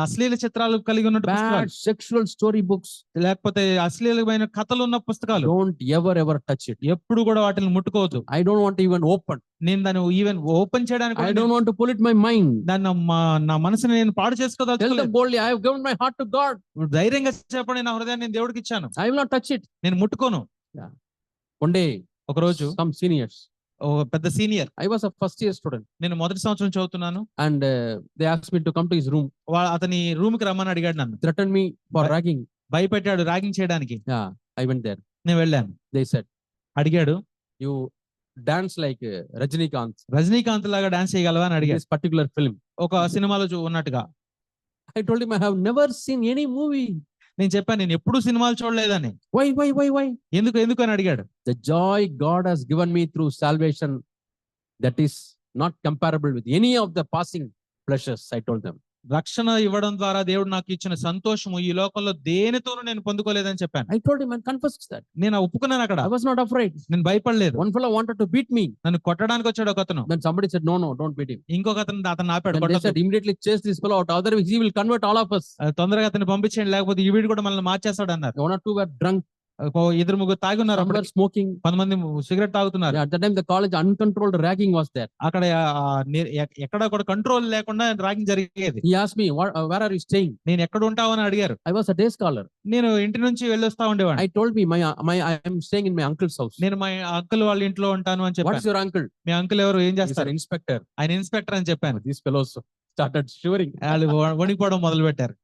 అశ్లీల చిత్రాలు కలిగి ఉన్న bad పుస్తకాలు, sexual story books. లేకపోతే అశ్లీలమైన కథలు ఉన్న పుస్తకాలు. Don't ever touch it. ఎప్పుడు కూడా వాటిని ముట్టుకోవద్దు. I don't want to even open. నేను దాన్ని ఈవెన్ ఓపెన్ చేయడానికి I కూడా don't want to pull it my mind. దాన్ని నా మనసుని నేను పాడు Tell them చేసుకోదలుచుకోలేదు. boldly, I have given my heart to God. ధైర్యంగా చెప్పండి, నా హృదయాన్ని నేను దేవుడికి ఇచ్చాను, I will not touch it. నేను ముట్టుకోను. One day, ఒక రోజు some seniors, ఒక పెద్ద senior, I was a first year student, నేను మొదటి సంవత్సరం చదువుతున్నాను, and they asked me to come to his room, అతని రూమ్ కి రమ్మని అడిగాడు నన్ను. threatened me for ragging. భయపెట్టాడు ర్యాగింగ్ చేయడానికి. Yeah, I went there. నేను వెళ్ళాను. They said, అడిగాడు, you dance like Rajinikanth Rajinikanth లాగా డాన్స్ చేయగలవా అని in అడిగాడు. this particular film. ఒక సినిమాలో ఉన్నట్టుగా. I told him I have never seen any movie. నేను చెప్పాను, నేను ఎప్పుడు సినిమాలు చూడలేదని. Why? ఎందుకు అని అడిగాడు. The joy God has given me through salvation, that is not comparable with any of the passing pleasures, I told them. రక్షణ ఇవ్వడం ద్వారా దేవుడు నాకు ఇచ్చిన సంతోషము ఈ లోకంలో దేనితోనూ నేను పొందుకోలేదని చెప్పాను. I told him and confessed that. నేను ఒప్పుకున్నాను అక్కడ. I was not afraid. నేను భయపడలేదు. One fellow wanted to beat me. నన్ను కొట్టడానికి వచ్చాడు ఒక అతను. Then somebody said, no, don't beat him. ఇంకొక అతను ఆపాడు. Then they said, immediately chase this fellow out. Otherwise, he will convert all of us. తొందరగా అతన్ని పంపించండి, లేకపోతే ఈ వీడు కూడా మనల్ని మార్చేస్తాడు అన్నారు. 1 or 2 were drunk. ఇద్దరు ముగ్గురు తాగి ఉన్నారు. Some were smoking. కొంతమంది సిగరెట్ తాగుతున్నారు. At that time, the college uncontrolled ragging was there. అక్కడ ఎక్కడ కూడా కంట్రోల్ లేకుండా ర్యాగింగ్ జరిగేది. He asked me, where are you staying? నేను ఎక్కడ ఉంటావు అని అడిగారు. I was a day scholar. నేను ఇంటి నుంచి వెళ్ళొస్తా ఉండేవాడిని. I told me, I am staying in my uncle's house. నేను మా అంకుల్ వాళ్ళ ఇంట్లో ఉంటాను అని What is చెప్పాను. your uncle? మీ అంకుల్ ఎవరు, ఏం He is చేస్తారు? an inspector. ఆయన ఇన్స్పెక్టర్ అని చెప్పాను. These fellows started shivering. వాళ్ళు వణికిపోవడం మొదలు పెట్టారు.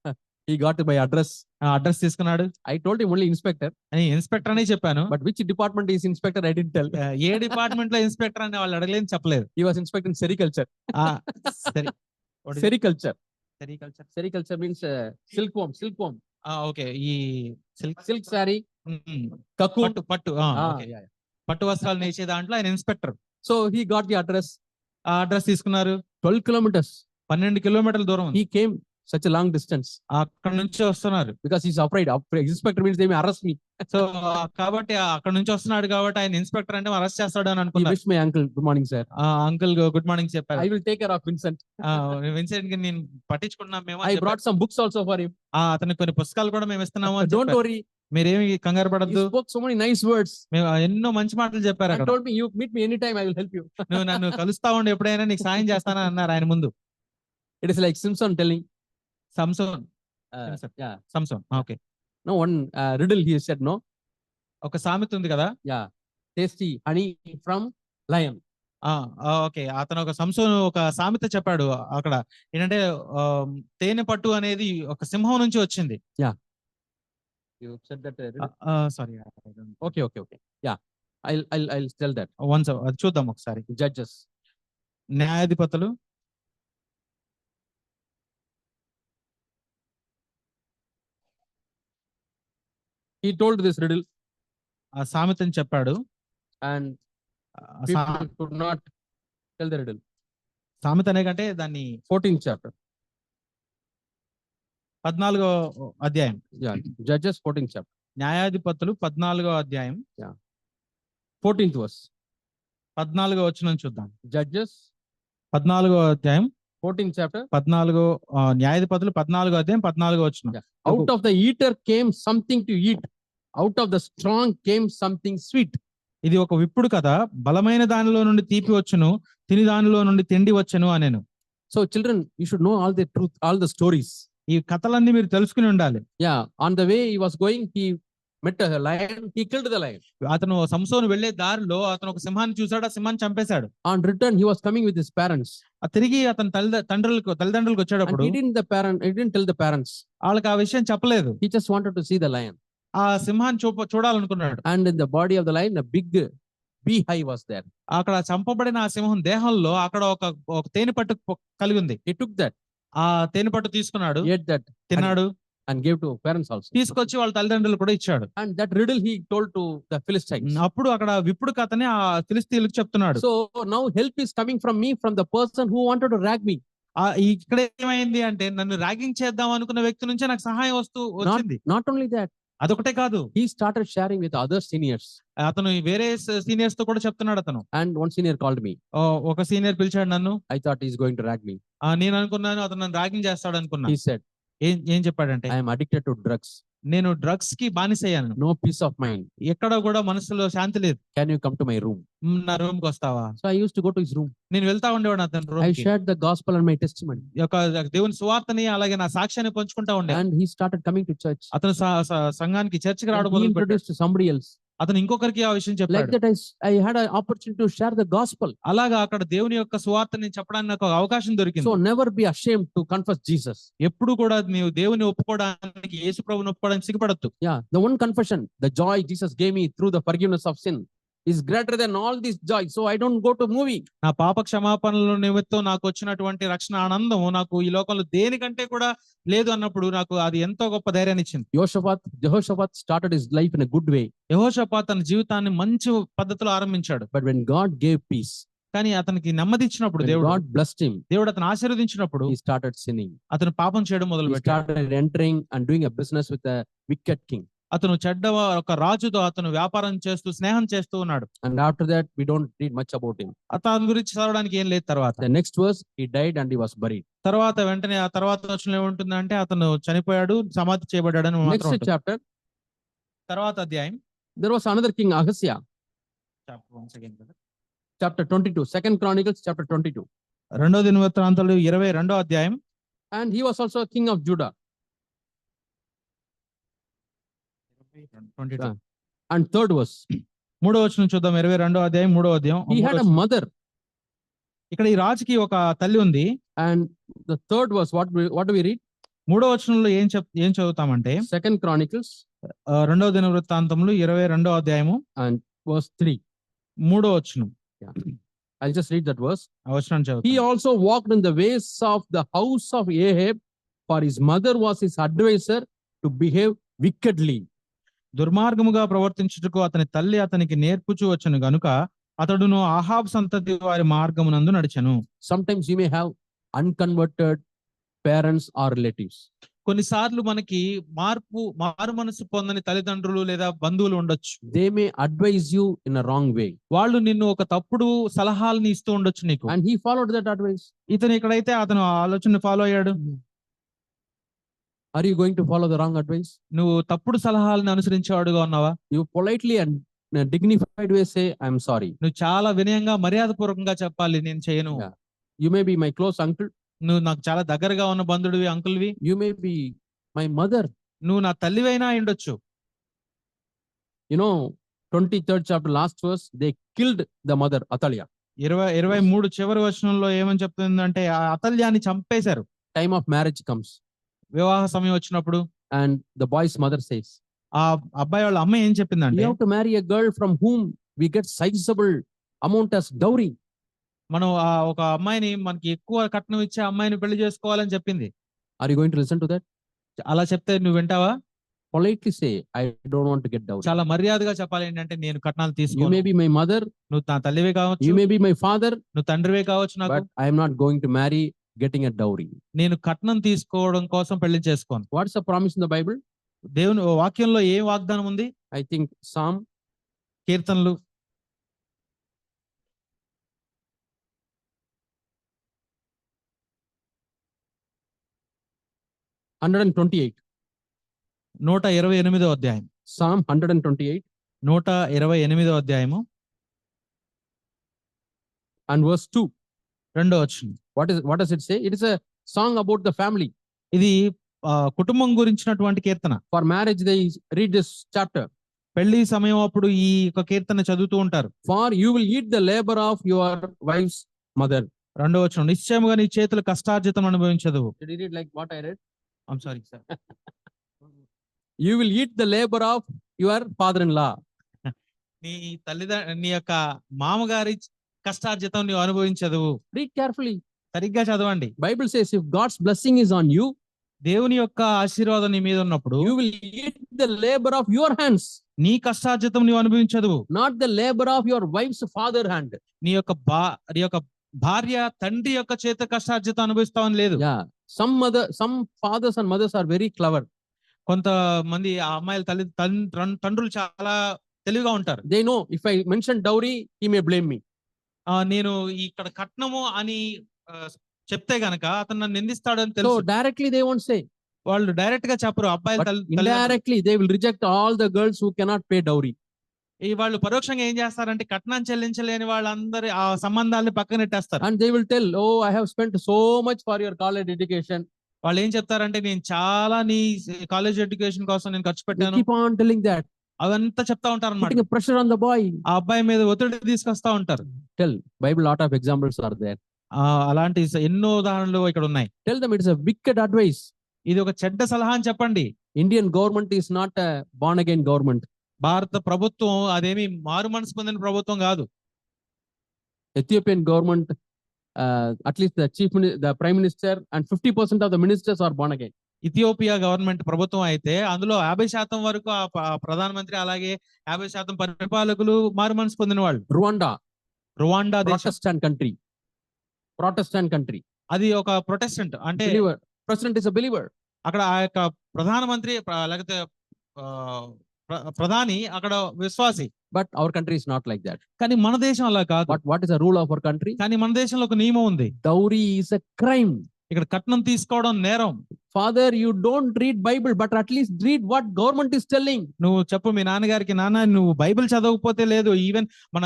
He got my address. Address తీసుకున్నాడు. I told him only inspector. అని ఇన్స్పెక్టర్ అని చెప్పాను. But which department is inspector? I didn't tell. A department లో ఇన్స్పెక్టర్ అని వాళ్ళు అడగలేదు, చెప్పలేదు. He was inspecting sericulture. సరే. Sericulture. Sericulture. Sericulture means silkworm. Silkworm. Okay. ఈ Silk saree. Cocoon. పట్టు ఓకే. Yeah. పట్టు వస్త్రాలు నేసే దాంట్లో ఆయన inspector. So he got the address. ఆ అడ్రస్ తీసుకున్నారు. 12 kilometers. 12 కిలోమీటర్ల దూరం ఉంది. He came such a long distance అక్కడ నుంచి వస్తున్నారు. because he's afraid. Inspector means they may arrest me. So కాబట్టి అక్కడ నుంచి వస్తున్నాడు కాబట్టి ఆయన ఇన్స్పెక్టర్ అంటే అరెస్ట్ చేస్తాడు అని He అనుకున్నారు. wished my uncle, good morning, sir. Uncle good morning చెప్పారు. I will take care of Vincent. Vincent కి నేను పట్టించుకున్నాం మేము. I brought some books also for him. అతనికి కొన్ని పుస్తకాలు కూడా మేము ఇస్తున్నాము అని Don't చెప్పారు. worry. మీరేమి కంగారు He పడద్దు. spoke so many nice words మేము ఎన్నో మంచి మాటలు చెప్పారు and అక్కడ. told me, you meet me anytime, I will help you. నువ్వు నన్ను కలుస్తా ఉండి ఎప్పుడైనా నీకు సాయం చేస్తానని అన్నారు ఆయన ముందు. It is like Simpson telling. Samson. Simpson. Yeah. Samson. Okay. No, one riddle he said, no. ఒక సామెత ఉంది కదా. Yeah. Tasty honey from lion. Okay. అతను ఒక సామెత చెప్పాడు అక్కడ. ఏంటంటే తేనె పట్టు అనేది ఒక సింహం నుంచి వచ్చింది. You said that riddle. Sorry. Okay. Yeah. I'll tell that. Once అది చూద్దాం ఒకసారి. Judges. న్యాయాధిపతులు. He told this riddle ఆ సామెతని చెప్పాడు. and ఆ people could not tell the riddle. సామెత అనే కంటే దాన్ని 14th chapter. 14వ అధ్యాయం. Yeah. Judges 14th chapter. న్యాయాధిపతులు 14వ అధ్యాయం. 14th verse. 14వ వచనం చూద్దాం. Judges 14వ అధ్యాయం 14th chapter. 14 న్యాయాధిపతులు 14వ అధ్యాయం 14వ వచనం. Yeah. Out of the eater came something to eat. Out of the strong came something sweet. ఇది ఒక విప్పుడు కదా. బలమైన దానిలో నుండి తీపి వచ్చును, తిని దానిలో నుండి తిండి వచ్చును అనేను. So children, you should know all the truth, all the stories. ఈ కథలన్నీ మీరు తెలుసుకుని ఉండాలి. Yeah. On the way he was going, he met a lion. He killed the lion. అతను సంసోను వెళ్లే దారిలో అతను ఒక సింహాన్ని చూశాడు, ఆ సింహాన్ని చంపేశాడు. On return, he was coming with his parents. తిరిగి అతను తల్లిదండ్రులకు And వచ్చేటప్పుడు he didn't tell the parents. వాళ్ళకి ఆ విషయం చెప్పలేదు. He just wanted to see the lion. ఆ సింహాన్ని చూడాలనుకున్నాడు. And in the body of the lion, a big beehive was there. అక్కడ చంపబడిన ఆ సింహం దేహంలో అక్కడ ఒక తేనె పట్టు కలిగి ఉంది. He took that, ఆ తేనె పట్టు తీసుకున్నాడు, ate that, తిన్నాడు, and gave to parents also. తీసుకొచ్చి వాళ్ళ తల్లిదండ్రులు కూడా ఇచ్చాడు. And that riddle he told to the Philistines. అప్పుడు అక్కడ విప్పుడు కథని ఆ ఫిలిస్తీయులకు చెప్తున్నాడు. So now help is coming from me, from the person who wanted to rag me. ఇక్కడ ఏమైంది అంటే నన్ను ర్యాగింగ్ చేద్దాం అనుకున్న వ్యక్తి నుంచే నాకు సహాయం వచ్చింది. Not only that, అదొకటే కాదు, he started sharing with other seniors. అతను వేరే సీనియర్స్ తో కూడా చెప్తున్నాడు అతను. And one senior called me. ఒక సీనియర్ పిలిచాడు నన్ను. I thought he's going to rag me. నేను అనుకున్నాను అతను నన్ను ర్యాగింగ్ చేస్తాడు అనుకున్నా. He said, ఏం చెప్పాడంటే, I am addicted to drugs. నేను డ్రగ్స్ కి బానిసయ్యాను. No peace of mind. ఎక్కడ కూడా మనసులో శాంతి లేదు. Can you come to my room? నా రూమ్ కి వస్తావా? So I used to go to his room. నేను వెళ్తా ఉండేవాడు అతని రూమ్ I కి. shared the gospel and my testimony. దేవుని సువార్తని అలాగే నా సాక్ష్యాన్ని పంచుకుంటా ఉండే. And he started coming to church. అతను సంఘానికి చర్చికి రావడం And he మొదలుపెట్టాడు. introduced to somebody else. అతను ఇంకొకరికి ఆ విషయం Like చెప్పాడు. that, I had an opportunity to share the gospel. అలాగా అక్కడ దేవుని యొక్క సువార్తని చెప్పడానికి నాకు ఒక అవకాశం దొరికింది. So never be ashamed to confess Jesus. ఎప్పుడు కూడా నీవు దేవుని ఒప్పుకోవడానికి, యేసు ప్రభువుని ఒప్పుకోవడానికి సిగ్గుపడొద్దు. Yeah, the one confession, the joy Jesus gave me through the forgiveness of sin is greater than all this joy. So I don't go to movie. నా పాప క్షమాపణల నిమిత్తం నాకు వచ్చినటువంటి రక్షణ ఆనందం నాకు ఈ లోకంలో దేనికంటే కూడా లేదు అన్నప్పుడు నాకు అది ఎంతో గొప్ప ధైర్యాన్ని ఇచ్చింది. Jehoshaphat started his life in a good way. యెహోషాపాతు తన జీవితాన్ని మంచి పద్ధతిలో ఆరంభించాడు. But when God gave peace, కానీ అతనికి నెమ్మది ఇచ్చినప్పుడు when దేవుడు God blessed him, దేవుడు అతను ఆశీర్వదించినప్పుడు he started sinning. అతను పాపం చేయడం మొదలు He పెట్టాడు. started entering and doing a business with a wicked king. అతను ఒక రాజుతో అతను వ్యాపారం చేస్తూ స్నేహం చేస్తూ ఉన్నాడు. And after that, we don't read much about him. అతని గురించి చదవడానికి ఏం లేదు. తర్వాత The next verse, he died and he was buried. తర్వాత వెంటనే ఆ తర్వాత వచనంలో ఏముంటుందంటే అతను చనిపోయాడు, సమాధి చేయబడ్డాడని మాత్రం Next ఉంటుంది. chapter, తర్వాత అధ్యాయం there was another king, Ahaziah, chapter 22, Second Chronicles, chapter 22. రెండో దినవృత్తాంతాలు 22వ అధ్యాయం. And he was also a king of Judah. 22. And third verse, మూడో వచనం చూద్దాం. 22వ అధ్యాయం 3వ అధ్యాయం. he had a mother. ఇక్కడ ఈ రాజుకి ఒక తల్లి ఉంది. And the third verse, what do we read? మూడో వచనంలో ఏం చదువుతామంటే Second Chronicles, రెండవ దినవృత్తాంతములు 22వ అధ్యాయము and verse 3. మూడో వచనం. I'll just read that verse. ఆ వచనం He చదువుతాం. also walked in the ways of the house of Ahab, for his mother was his advisor to behave wickedly. దుర్మార్గముగా ప్రవర్తించుటకు అతని తల్లి అతనికి నేర్పుచూ వచ్చును గనుక అతడును ఆహాబ్ సంతతి వారి మార్గమునందు నడిచెను. Sometimes you may have unconverted parents or relatives. కొన్నిసార్లు మనకి మారు మనసు పొందని తల్లిదండ్రులు లేదా బంధువులు ఉండొచ్చు. They may advise you in a wrong way. వాళ్ళు నిన్ను ఒక తప్పుడు సలహాలని ఇస్తూ ఉండొచ్చు నీకు. And he followed that advice. ఇతను ఇక్కడైతే అతను ఆలోచన ఫాలో అయ్యాడు. Are you going to follow the wrong advice? నువ్వు తప్పుడు సలహాలను అనుసరించేవాడుగా ఉన్నావా? You politely and in a dignified way say, I'm sorry. నువ్వు చాలా వినయంగా మర్యాదపూర్వకంగా చెప్పాలి, నేను చేయను. Yeah. You may be my close uncle. నువ్వు నాకు చాలా దగ్గరగా ఉన్న బంధుడివి, అంకుల్వి. You may be my mother. నువ్వు నా తల్లివైనా ఉండొచ్చు. You know, 23rd chapter, last verse, they killed the mother, Athaliah. 23 చివరి వచనంలో ఏమని చెప్తుందంటే ఆ అతల్యాన్ని చంపేశారు. Time of marriage comes. వివాహ సమయం వచ్చినప్పుడు And the boy's mother says, ఆ అబ్బాయి వాళ్ళ అమ్మ ఏం చెప్పిందంటే, you have to marry a girl from whom we get sizable amount as dowry. మనం ఒక అమ్మాయిని మనకి ఎక్కువ కట్నం ఇచ్చే అమ్మాయిని పెళ్లి చేసుకోవాలని చెప్పింది. Are you going to listen to that? అలా చెప్తే నువ్వు వింటావా? Politely say, I don't want to get dowry. చాలా మర్యాదగా చెప్పాలి ఏంటంటే, నేను కట్నాలు You తీసుకోను. may be my mother, నువ్వు నా తల్లివే కావచ్చు, you may be my father, నువ్వు తండ్రివే కావచ్చు నాకు, but I am not going to marry getting a dowry. నేను కట్నం తీసుకోవడం కోసం పెళ్లి చేసుకోను. What's the promise in the Bible? దేవుని వాక్యంలో ఏం వాగ్దానం ఉంది? I think Psalm కీర్తనలు 128. 128వ అధ్యాయం. Psalm 128 128వ అధ్యాయము and verse 2. రెండో వచనం. What does it say? It is a song about the family. ఇది కుటుంబం గురించినటువంటి కీర్తన. For marriage, they read this chapter. పెళ్లి సమయం అప్పుడు ఈ ఒక కీర్తన చదువుతూ ఉంటారు. For you will eat the labor of your wife's mother. రెండో వచనం, నిశ్చయముగా నీ చేతులు కష్టార్జితం అనుభవించదు. Did you read like what I read? I'm sorry sir. You will eat the labor of your father-in-law. నీ యొక్క మామగారి కష్టార్జితం నీవు అనుభవించదు. Read carefully. సరిగ్గా చదవండి. Bible says if God's blessing is on you, దేవుని యొక్క ఆశీర్వాదం నీ మీద ఉన్నప్పుడు you will eat the labor of your hands, నీ కష్టార్జితం నీవు అనుభవించదు. not the labor of your wife's father hand. నీ యొక్క భార్య తండ్రి యొక్క చేత కష్టార్జితం అనుభవిస్తావని లేదు. Yeah, some fathers and mothers are very clever. కొంతమంది ఆ అమ్మాయిల తండ్రులు చాలా తెలివిగా ఉంటారు. They know if I mention dowry, he may blame me. నేను ఇక్కడ కట్నము అని చెప్తే గనక అతను నన్ను నిందిస్తాడని So తెలుసు. directly they won't say. వాళ్ళు డైరెక్ట్ గా చెప్పరు. అబ్బాయిల But indirectly they will reject all the girls who cannot pay dowry. వాళ్ళు పరోక్షంగా ఏం చేస్తారంటే కట్నం చెల్లించలేని వాళ్ళందరి ఆ సంబంధాలను పక్కనెట్టేస్తారు. And they will tell, oh, I have spent so much for your college education. వాళ్ళు ఏం చెప్తారంటే, నేను చాలా నీ కాలేజ్ ఎడ్యుకేషన్ కోసం నేను ఖర్చు They పెట్టాను. keep on telling that, అదంతా చెప్తా ఉంటారు అన్నమాట. putting a pressure on the boy. ఆ అబ్బాయి మీద ఒత్తిడి తీసుకొస్తా ఉంటారు. Tell, Bible lot of examples are there. అలాంటి ఎన్నో ఉదాహరణలు ఇక్కడ ఉన్నాయి. Tell them it is a wicked advice. ఇది ఒక చెడ్డ సలహా అని చెప్పండి. Indian government is not a born again government. భారత ప్రభుత్వం అదేమి మారు మనసు పొందిన ప్రభుత్వం కాదు. Ethiopian government, at least the prime minister and 50% of the ministers are born again. Ethiopia government ప్రభుత్వం అయితే అందులో 50% వరకు ఆ ప్రధానమంత్రి అలాగే 50% పరిపాలకులు మారు మనసు పొందిన వాళ్ళు. Rwanda, రువాండా దేశం Protestant country. అది ఒక ప్రొటెస్టెంట్ అంటే Believer. President is a believer. అక్కడ ఆ యొక్క ప్రధానమంత్రి లేకపోతే ఆ, ప్రధాని అక్కడ విశ్వాసి. But our country is not like that. కానీ మన దేశం అలా కాదు. But what is the rule of our country? కానీ మన దేశంలో ఒక నియమం ఉంది. Dowry is a crime. ఇక్కడ కట్నం తీసుకోవడం నేరం. Father, you don't read Bible, but at least read what government is telling. నువ్వు చెప్పు మీ నాన్నగారికి, నాన్న నువ్వు బైబిల్ చదవకపోతే లేదు, ఈవెన్ మన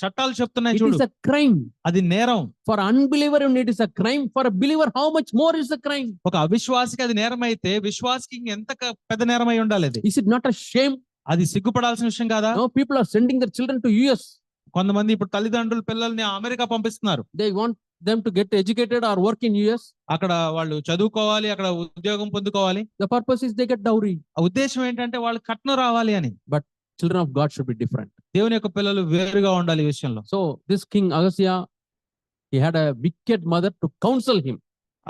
చట్టాలు చెప్తున్నాయి It చూడు, is a crime. అది నేరం. For unbeliever, it is a crime. For a believer, how much more is a crime? ఒక అవిశ్వాసికి అది నేరం అయితే విశ్వాసికి ఎంత పెద్ద నేరం అయి ఉండాలి అది. Is it not a shame? అది సిగ్గుపడాల్సిన విషయం కాదా? No, people are sending their children to US. కొంతమంది ఇప్పుడు తల్లిదండ్రులు పిల్లల్ని అమెరికా పంపిస్తున్నారు. They want them to get educated or work in US. అక్కడ వాళ్ళు చదువుకోవాలి, అక్కడ ఉద్యోగం పొందుకోవాలి. The purpose is they get dowry. ఆ ఉద్దేశం ఏంటంటే వాళ్ళు కట్నం రావాలి అని. Children of God should be different. దేవుని యొక్క పిల్లలు వేరుగా ఉండాలి ఈ విషయంలో. So this King Ahazia, he had a wicked mother to counsel him.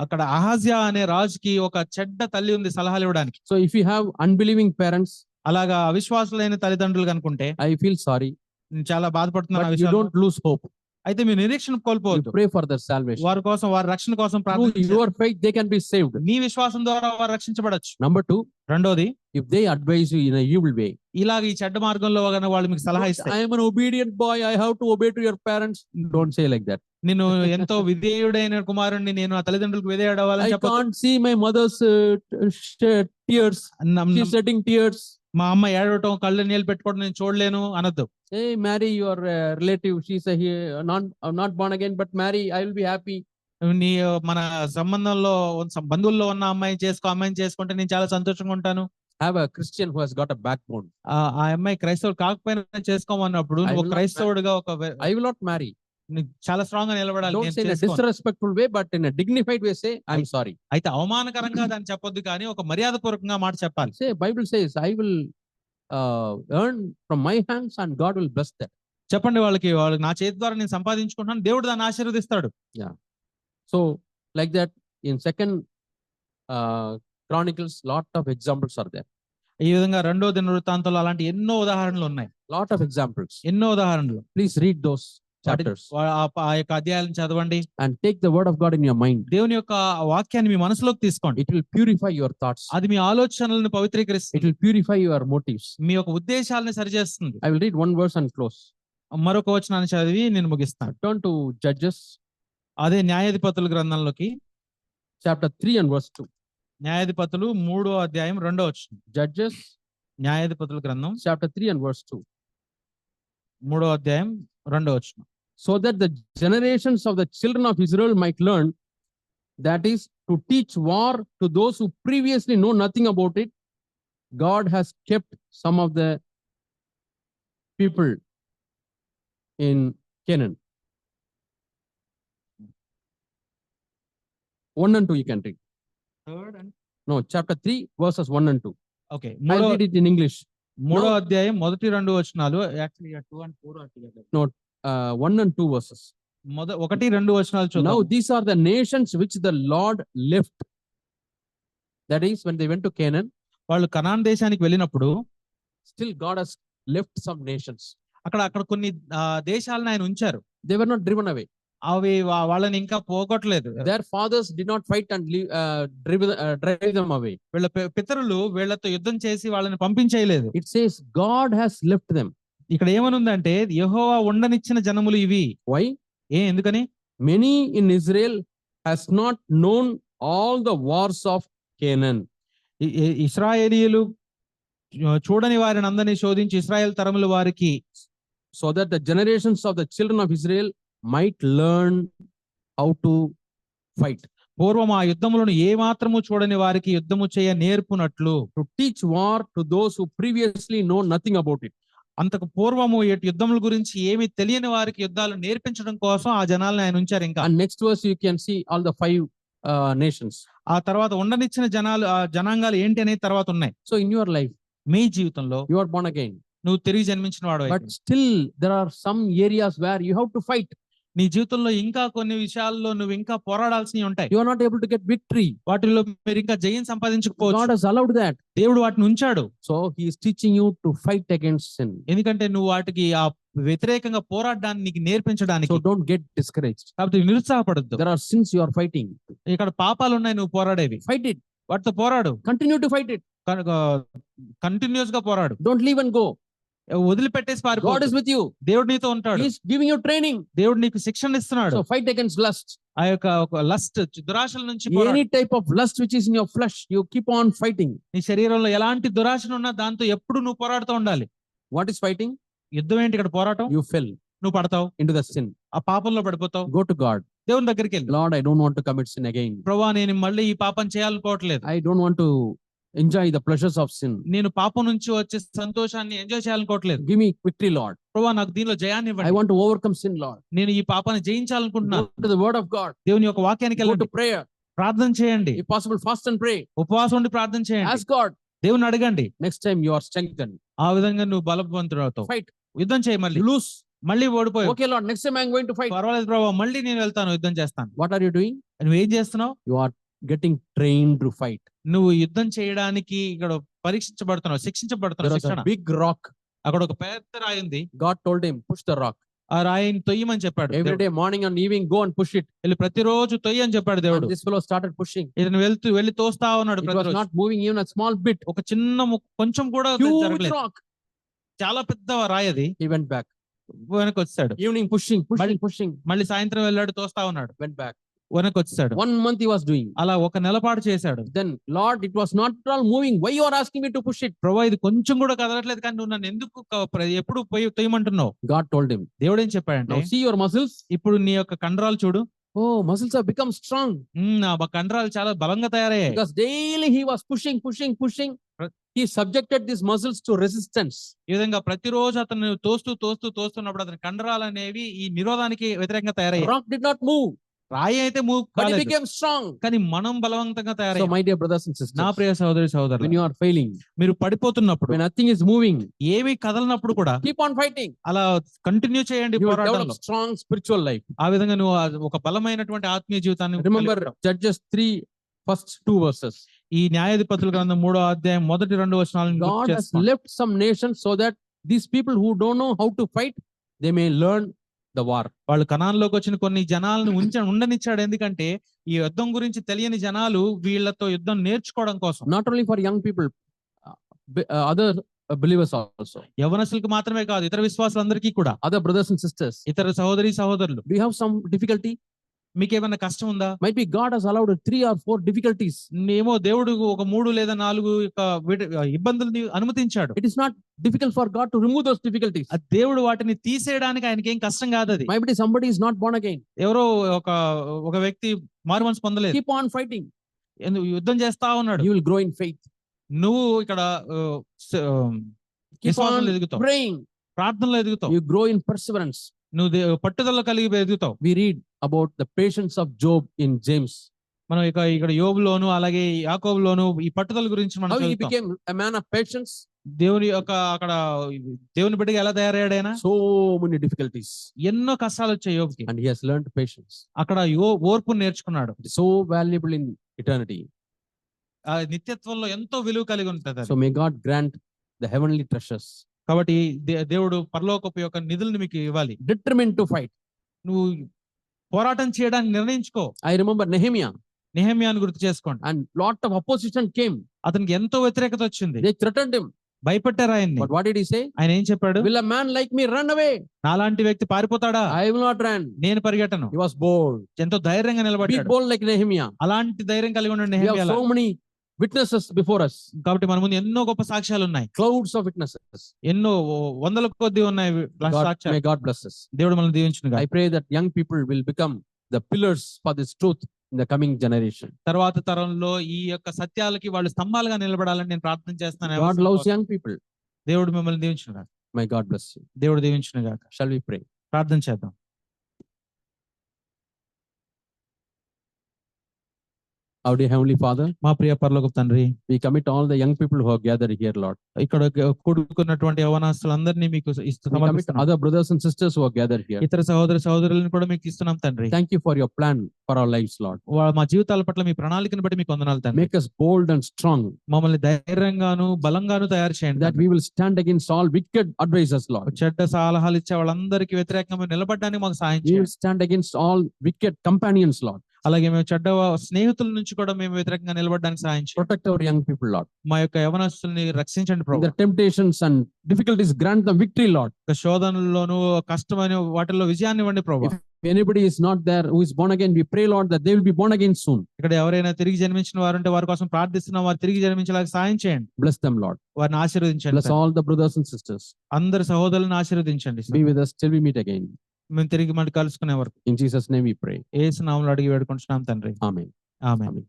అక్కడ అహాజ్యా అనే రాజుకి ఒక చెడ్డ తల్లి ఉంది సలహాలు ఇవ్వడానికి. So if you have unbelieving parents, అలాగా అవిశ్వాసులైన తల్లిదండ్రులు కనుకుంటే I feel sorry, నేను చాలా బాధపడుతున్నాను ఆ but you విషయంలో. don't lose hope. అయితే మీరు నిరీక్షణ You కోల్పోవద్దు. pray for their salvation. వారి కోసం, వారి రక్షణ కోసం Through ప్రార్థించండి. your faith, they can be saved. నీ విశ్వాసం ద్వారా వారు రక్షించబడొచ్చు. Number 2, రెండోది, if they advise you in a evil way, ఇలాగ ఈ చెడ్డ మార్గంలో గనుక వాళ్ళు మీకు సలహా ఇస్తే, I am an obedient boy, I have to obey to your parents. Don't say like that. నేను ఎంతో విధేయుడైన కుమారుణ్ణి, నేను ఆ తల్లిదండ్రులకు విధేయుడవ్వాలని I చెప్పొద్దు. can't see my mother's tears. She's shedding tears. మా అమ్మ ఏడవటం, కళ్ళు నీళ్ళు పెట్టుకోవడం నేను చూడలేను అనొద్దు. Hey, marry your relative. She's not born again, but marry. I will be happy. నీ మన సంబంధంలో బంధువుల్లో ఉన్న అమ్మాయిని చేసుకుంటే నేను చాలా సంతోషంగా ఉంటాను. Have a Christian who has got a backbone. ఆ అమ్మాయి క్రైస్తవుడు కాకపోయినా చేసుకోమన్నప్పుడు I నువ్వు will ఒక not క్రైస్తవుడిగా I will not marry. నీకు చాలా స్ట్రాంగ్ గా నిలబడాలి. Don't నేను say in a చేసుకోను. disrespectful way, but in a dignified way, say, I'm sorry. అయితే అవమానకరంగా దాన్ని చెప్పొద్దు, కానీ ఒక మర్యాదపూర్వకంగా మాట చెప్పాలి. Say, Bible says, I will earn from my hands and God will bless that. చెప్పండి వాళ్ళకి నా చేతి ద్వారా నేను సంపాదించుకుంటున్నాను, దేవుడు దాన్ని ఆశీర్వదిస్తాడు. So, like that, in second Chronicles, lot of examples are there. ఈ విధంగా రెండో దినవృత్తాంతంలో అలాంటి ఎన్నో ఉదాహరణలు ఉన్నాయి. Lot of examples. ఎన్నో ఉదాహరణలు. Please read those chapters ఆ యొక్క అధ్యాయాలను చదవండి. and take the word of God in your mind. దేవుని యొక్క వాక్యాన్ని మీ మనసులోకి తీసుకోండి. It will purify your thoughts. అది మీ ఆలోచనలను It పవిత్రీకరిస్తుంది. will purify your motives. మీ యొక్క ఉద్దేశాలను సరిచేస్తుంది. I will read one verse and close. మరొక వచనాన్ని చదివి నేను ముగిస్తాను. Turn to Judges అదే న్యాయాధిపతుల గ్రంథంలోకి, chapter 3 and verse 2. న్యాయాధిపతులు 3వ అధ్యాయం 2వ వచనం. Judges న్యాయాధిపతుల గ్రంథం chapter 3 and verse 2. 3వ అధ్యాయం 2వ వచనం. So that the generations of the children of Israel might learn, that is, to teach war to those who previously know nothing about it, God has kept some of the people in Canaan. 1 and 2 you can read. No, chapter 3, verses 1 and 2. Okay, I'll read it in English. 3వ అధ్యాయం 1-2 వచనాలు. Actually 2 and 4 are together. 1 and 2 verses. 1-2 వచనాలు చూద్దాం. Now these are the nations which the Lord left. That is, when they went to Canaan, వాళ్ళు Canaan దేశానికి వెళ్ళినప్పుడు still God has left some nations. అక్కడ కొన్ని దేశాలను ఆయన ఉంచారు. They were not driven away. అవి వాళ్ళని ఇంకా పోగొట్టలేదు. Their fathers did not fight and drive them away. వీళ్ళ పితరులు వీళ్ళతో యుద్ధం చేసి వాళ్ళని పంపించేయలేదు. It says God has left them. ఇక్కడ ఏమనుందంటే యెహోవా ఉండనిచ్చిన జనములు ఇవి. Why? ఎందుకని? Many in Israel has not known all the wars of Canaan. ఇశ్రాయేలీయులు చూడని వారిని అందరినీ శోధించి ఇశ్రాయేల్ తరముల వారికి, so that the generations of the children of Israel might learn how to fight. పూర్వం ఆ యుద్ధములను ఏ మాత్రము చూడని వారికి యుద్ధము చేయ నేర్పునట్లు, To teach war to those who previously know nothing about it. అంతకు పూర్వము యుద్ధముల గురించి ఏమి తెలియని వారికి యుద్ధాలు నేర్పించడం కోసం ఆ జనాలను ఆయన ఉంచారు. ఇంకా And next verse you can see all the 5 nations. ఆ తర్వాత ఉండనిచ్చిన జనాంగాలు ఏంటి అనేది తర్వాత ఉన్నాయి. So in your life, మీ జీవితంలో you are born again, నువ్వు తిరిగి జన్మించిన వాడు, but still there are some areas where you have to fight. నీ జీవితంలో ఇంకా కొన్ని విషయాల్లో నువ్వు ఇంకా పోరాడాల్సినవి ఉంటాయి. You are not able to get victory. వాటిలో మీరు ఇంకా జయం సంపాదించకపోవచ్చు. God has allowed that. దేవుడు వాటిని ఉంచాడు. So he is teaching you to fight against sin. ఎందుకంటే నువ్వు వాటికి ఆ వ్యతిరేకంగా పోరాడడానికి నీకు నేర్పించడానికి. So don't get discouraged. కాబట్టి నిరుత్సాహపడద్దు. There are sins you are fighting. ఇక్కడ పాపాలు ఉన్నాయి నువ్వు పోరాడేవి. Fight it. వాటితో పోరాడు. Continue to fight it. Continuous గా పోరాడు. Don't leave and go. వదిలిపెట్టేసి God పారిపో. is with you. దేవుడు నీతో ఉంటాడు. He is giving you training. దేవుడు నీకు శిక్షణ ఇస్తున్నాడు. So fight against lust. ఆ యొక్క లస్ట్ దురాశల నుంచి పోరాడు. Any type of lust which is in your flesh, you keep on fighting. నీ శరీరంలో ఎలాంటి దురాశలు ఉన్నా దాంతో ఎప్పుడు నువ్వు పోరాడుతూ ఉండాలి. What is fighting? యుద్ధం ఏంటి ఇక్కడ? పోరాటం. You fell నువ్వు పడతావు, into the sin. ఆ పాపంలో పడిపోతావు. Go to God. దేవుని దగ్గరికి వెళ్ళి, Lord, I don't want to commit sin again. ప్రభువా నేను మళ్ళీ ఈ పాపం చేయాలనుకోవట్లేదు. I don't want to enjoy the pleasures of sin. నేను పాపం నుంచి వచ్చే సంతోషాన్ని enjoy చేయాలనుకోవట్లేదు. Give me victory, Lord. ప్రభువా నాకు దీనిలో జయాన్ని I ఇవ్వండి. want to overcome sin, Lord. నేను ఈ పాపాన్ని జయించాలనుకుంటున్నాను. Go to the word of God. దేవుని యొక్క వాక్యానికి Go వెళ్ళండి, to prayer. ప్రార్థన చేయండి, If possible, fast and pray. ఉపవాసం ఉండి ప్రార్థన చేయండి, Ask God. దేవుని అడగండి. Next time you are strengthened. ఆ విధంగా నువ్వు బలవంతుడు అవుతావు. Fight. యుద్ధం చేయి. మళ్ళీ You lose. మళ్ళీ ఓడిపోయావు. Okay, Lord. Next time I am going to fight. పర్వాలేదు ప్రభావ, మళ్ళీ నేను వెళ్తాను, యుద్ధం చేస్తాను. What are you doing? నువ్వేం చేస్తున్నావు? You are getting trained to fight. నువ్వు యుద్ధం చేయడానికి ఇక్కడ పరీక్షించబడుతున్నావు, There శిక్షించబడుతున్నావు. was శిక్షణ. a big rock. అక్కడ ఒక పెద్ద రాయి ఉంది. God told him, push the rock. ఆ రాయిని తొయ్యమని చెప్పాడు. Every day, morning and evening, go and push it. వెళ్ళి ప్రతిరోజు తొయ్యి అని చెప్పాడు దేవుడు. And this fellow started pushing. ఇతను వెళ్ళి తోస్తా ఉన్నాడు. It was ప్రతిరోజు not moving even a small bit. ఒక చిన్న కొంచెం కూడా Huge జరగలేదు. rock. చాలా పెద్ద రాయి అది. He went back. వెనక్కి వచ్చాడు. Evening pushing, pushing. మళ్ళీ సాయంత్రం వెళ్ళాడు, తోస్తా ఉన్నాడు, Went back. వెనక్కి వచ్చాడు. 1 month he was doing. అలా ఒక నెలపాటు చేశాడు. Then, Lord, it was not at all moving. Why you are asking me to push it? ప్రభా ఇది కొంచెం కూడా కదలట్లేదు, కానీ నువ్వు నన్ను ఎందుకు ఎప్పుడు తొయ్యమంటున్నావు? God told him, దేవుడు ఏం చెప్పాడంటే, now see your muscles. ఇప్పుడు నీ యొక్క కండరాలు చూడు. Oh, muscles have become strong. నా కండరాలు చాలా బలంగా తయారయ్యాయి. Because daily he was pushing. He subjected these muscles to resistance. ఈ విధంగా ప్రతిరోజు అతను తోస్తున్నప్పుడు అతని కండరాలు అనేవి ఈ నిరోధానికి వ్యతిరేకంగా The తయారయ్యాయి. rock did not move, రాయి అయితే మూవ్ but he కాలేదు, became strong. కానీ మనం బలవంతంగా So, తయారయ్యాం. my dear brothers and sisters, నా ప్రియ సహోదరి when సహోదరులు, you are failing, మీరు పడిపోతున్నప్పుడు, when nothing is moving, ఏవి కదలనప్పుడు కూడా keep on fighting. అలా కంటిన్యూ చేయండి You will పోరాటంలో. develop strong spiritual life. ఆ విధంగా నువ్వు ఒక బలమైనటువంటి ఆత్మీయ జీవితాన్ని Remember కలిగి ఉంటావు. Judges 3, first 2 verses. ఈ న్యాయాధిపతుల గ్రంథం 3వ అధ్యాయం మొదటి 2 వచనాలను గుర్తు God has చేసుకోండి. left some nations so that these people who don't know how to fight, they may learn the war. వాళ్ళు కనాన్లోకి వచ్చిన కొన్ని జనాలను ఉండనిచ్చాడు. ఎందుకంటే ఈ యుద్ధం గురించి తెలియని జనాలు వీళ్ళతో యుద్ధం నేర్చుకోవడం కోసం. Not only for young people, other believers also, యవనస్తులకు మాత్రమే కాదు, ఇతర విశ్వాసులందరికీ కూడా, other brothers and sisters. ఇతర సహోదరులు. Do you have some difficulty? మీకు ఏమైనా కష్టం ఉందా? Might be God has allowed 3 or 4 difficulties. ఏమో దేవుడు ఒక 3 లేదా 4 ఇబ్బందుల్ని అనుమతించాడు. It is not difficult for God to remove those difficulties. ఆ దేవుడు వాటిని తీసేయడానికి ఆయనకి ఏం కష్టం కాదు. అది Maybe somebody is not born again. ఎవరో ఒక వ్యక్తి మారు మనసు పొందలేదు, Keep on fighting. యుద్ధం చేస్తా ఉన్నాడు. You will grow in faith. నువ్వు ఇక్కడ Keep విశ్వాసంలో on ఎదుగుతావు, praying. ప్రార్థనలో ఎదుగుతావు, You grow in perseverance. నువ్వు పట్టుదల కలిగి ఎదుగుతావు. We read about the patience of Job in James. మనం ఇక్కడ యోబులోను అలాగే యాకోబులోను ఈ పట్టుదల గురించి మనం How he చదువుతాం. became a man of patience. దేవుని యొక్క అక్కడ దేవుని బిడ్డగా ఎలా తయారయ్యాడైనా, So many difficulties. ఎన్నో కష్టాలు వచ్చాయి యోబుకి. And he has learned patience. అక్కడ ఓర్పు నేర్చుకున్నాడు. It is so valuable in eternity. ఆ నిత్యత్వంలో ఎంతో విలువ కలిగి ఉంటది అది. So may God grant the heavenly treasures. కాబట్టి దేవుడు పరలోకపు యొక్క నిధులను మీకు ఇవ్వాలి. Determined to fight. నువ్వు పోరాటం చేయడానికి నిర్ణయించుకో. I remember Nehemiah, నెహెమ్యాను గుర్తు చేసుకోండి. and lot of opposition came. అతనికి ఎంతో వ్యతిరేకత వచ్చింది, They threatened him. భయపెట్టారు ఆయన్ని. But what did he say? ఆయన ఏం చెప్పాడు? Will a man like me run away? నాలాంటి వ్యక్తి పారిపోతాడా? I will not run. నేను పరిగెట్టను. He was bold. ఎంతో ధైర్యంగా Be నిలబడ్డాడు. bold like Nehemiah. అలాంటి ధైర్యం కలిగి ఉన్న We have Nehemiah. so many witnesses before us. కాబట్టి మన ముందు ఎన్నో గొప్ప సాక్ష్యాలు ఉన్నాయి, Clouds of witnesses. ఎన్నో వందల కొద్ది ఉన్నాయి May సాక్ష్యాలు. God bless us. దేవుడు మనల్ని దీవించును గాక. I pray that young people will become the pillars for this truth in the coming generation. తర్వాత తరంలో ఈ యొక్క సత్యాలకి వాళ్ళు స్తంభాలుగా నిలబడాలని నేను ప్రార్థన చేస్తున్నాను. God loves young people. దేవుడు మిమ్మల్ని దీవించును గాక. May God bless you. దేవుడు దీవించును గాక. Shall we pray? ప్రార్థన చేద్దాం. Our dear Heavenly Father, మా ప్రియ పరలోకపు తండ్రి, we commit all the young people who are gathered here, Lord. ఇక్కడ కూడుకున్నటువంటి యవనస్తులందరినీ మీకు We commit సమర్పిస్తున్నాం. other brothers and sisters who are gathered here. ఇతర సహోదరులను కూడా మీకు ఇస్తున్నాం తండ్రి. Thank you for your plan for our lives, Lord. మా జీవితాల పట్ల మీ ప్రణాళికను బట్టి మీకు వందనాలు తండ్రి. Make us bold and strong, మమ్మల్ని ధైర్యంగాను బలంగాను తయారు చేయండి. that we will stand against all wicked advisors, Lord. చెడ్డ సలహాలు ఇచ్చే వాళ్ళందరికీ వ్యతిరేకంగా మేము నిలబడడానికి మాకు సాయం We will చేయండి. stand against all wicked companions, Lord. అలాగే మేము చెడ్డ స్నేహితుల నుంచి కూడా మేము వ్యతిరేకంగా నిలబడడానికి సాయం చేయండి. Protect our young people, Lord. మా యొక్క యవనస్తుల్ని రక్షించండి In Prabhu. their temptations and difficulties, grant them victory, Lord. శోధనల్లోనూ కష్టమైన వాటిల్లో విజయాన్ని ఇవ్వండి ప్రభు. If anybody is not there who is born again, we pray, Lord, that they will be born again soon. ఇక్కడ ఎవరైనా తిరిగి జన్మించిన వారు ఉంటే వారి కోసం ప్రార్థిస్తున్నాం. వారు తిరిగి జన్మించేలాగా సాయం చేయండి. Bless them, Lord. వారిని ఆశీర్వదించండి. Bless all the brothers and sisters. అందరి సహోదరులను ఆశీర్వదించండి. Be with us till we meet again. మేము తిరిగి మళ్ళీ కలుసుకునే వరకు In Jesus' name we pray. యేసు నామములో అడిగి వేడుకుంటున్నాం తండ్రి. Amen. Amen. Amen.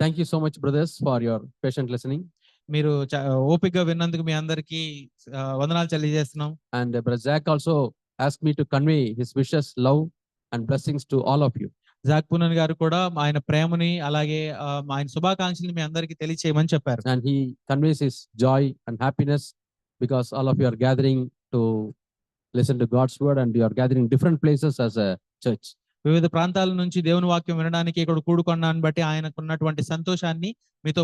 Thank you so much, brothers, for your patient listening. మీరు ఓపికగా విన్నందుకు మీ అందరికీ వందనాలు తెలియజేస్తున్నాం. And Brother Zach also asked me to convey his wishes, love, and blessings to all of you. Zac Poonen గారు కూడా ఆయన ప్రేమని అలాగే ఆయన శుభాకాంక్షల్ని మీ అందరికీ తెలియచేయమని చెప్పారు. And he conveys his joy and happiness because all of you are gathering to listen to God's word, and you are gathering different places as a church. వివిధ ప్రాంతాల నుంచి దేవుని వాక్యం వినడానికి ఇక్కడ కూడుకున్నాన్ని బట్టి ఆయనకు ఉన్నటువంటి సంతోషాన్ని మీతో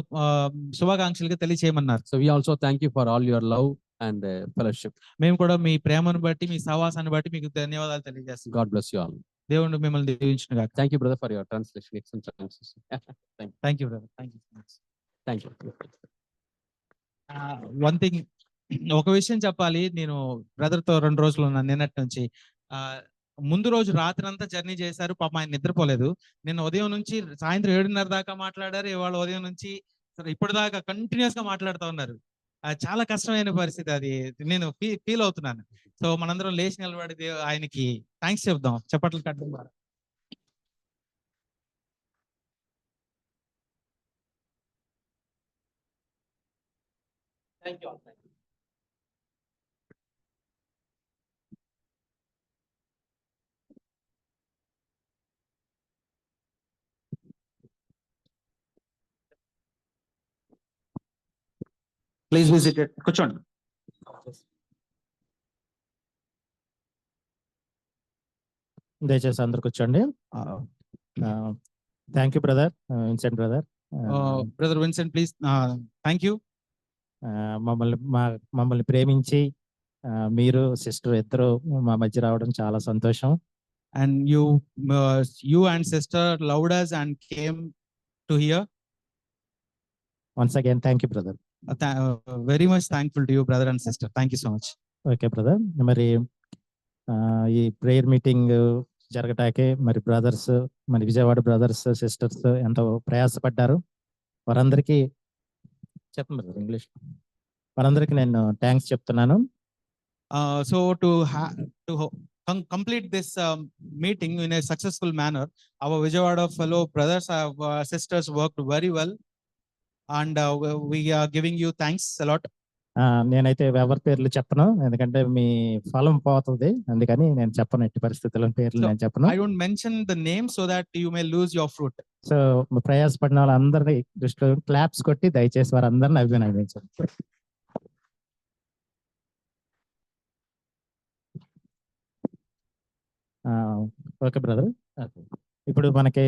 శుభాకాంక్షలుగా తెలియచేయమన్నారు. So we also thank you for all your love and fellowship. మేము కూడా మీ ప్రేమను బట్టి మీ సహవాసాన్ని బట్టి మీకు ధన్యవాదాలు తెలియజేస్తున్నాం. God bless you all. దేవుడు మిమ్మల్ని దీవించును గాక. Thank you, brother, for your translation. Excellent translation. Thank you brother. Thank you. Thank you. One thing, ఒక విషయం చెప్పాలి. నేను బ్రదర్ తో 2 రోజులు ఉన్నాను నిన్నటి నుంచి. ముందు రోజు రాత్రి అంతా జర్నీ చేశారు. పాపం ఆయన నిద్రపోలేదు. నిన్న ఉదయం నుంచి సాయంత్రం 7:30 దాకా మాట్లాడారు. ఇవాళ ఉదయం నుంచి ఇప్పటిదాకా కంటిన్యూస్ గా మాట్లాడుతూ ఉన్నారు. చాలా కష్టమైన పరిస్థితి అది. నేను ఫీల్ అవుతున్నాను. సో మనందరం లేచి నిలబడి ఆయనకి థ్యాంక్స్ చెప్దాం. చప్పట్లు కట్టడం ద్వారా. Thank you. Please visit. కూర్చోండి. దయచేసి అందరు కూర్చోండి. Thank you brother Vincent brother. Brother Vincent please. Thank you. మమ్మల్ని ప్రేమించి మీరు సిస్టర్ ఇద్దరు మా మధ్య రావడం చాలా సంతోషం. And you and sister loved us and came to here. Once again thank you brother. Very much thankful to you brother and sister. Thank you so much. Okay brother. మరి ఈ ప్రేయర్ మీటింగ్ జరగటానికి మరి brothers, మరి Vijayawada brothers sisters ఎంతో ప్రయాసపడ్డారు. వారందరికీ చెప్పండి brother English. వారందరికీ నేను థ్యాంక్స్ చెప్తున్నాను. So to complete this meeting in a successful manner, our Vijayawada fellow brothers and sisters worked very well, and we are giving you thanks a lot. నేనైతే ఎవరి పేర్లు చెప్పను, ఎందుకంటే మీ ఫలం పోతుంది. అందుకని నేను చెప్పను, ఎట్టి పరిస్థితుల్లో పేర్లు నేను చెప్పను. I don't mention the name so that you may lose your fruit. So ప్రయాసపడిన వాళ్ళందరినీ దృష్టిలో క్లాప్స్ కొట్టి దయచేసి వారందరిని అభినందించండి. Okay brother. ఇప్పుడు మనకి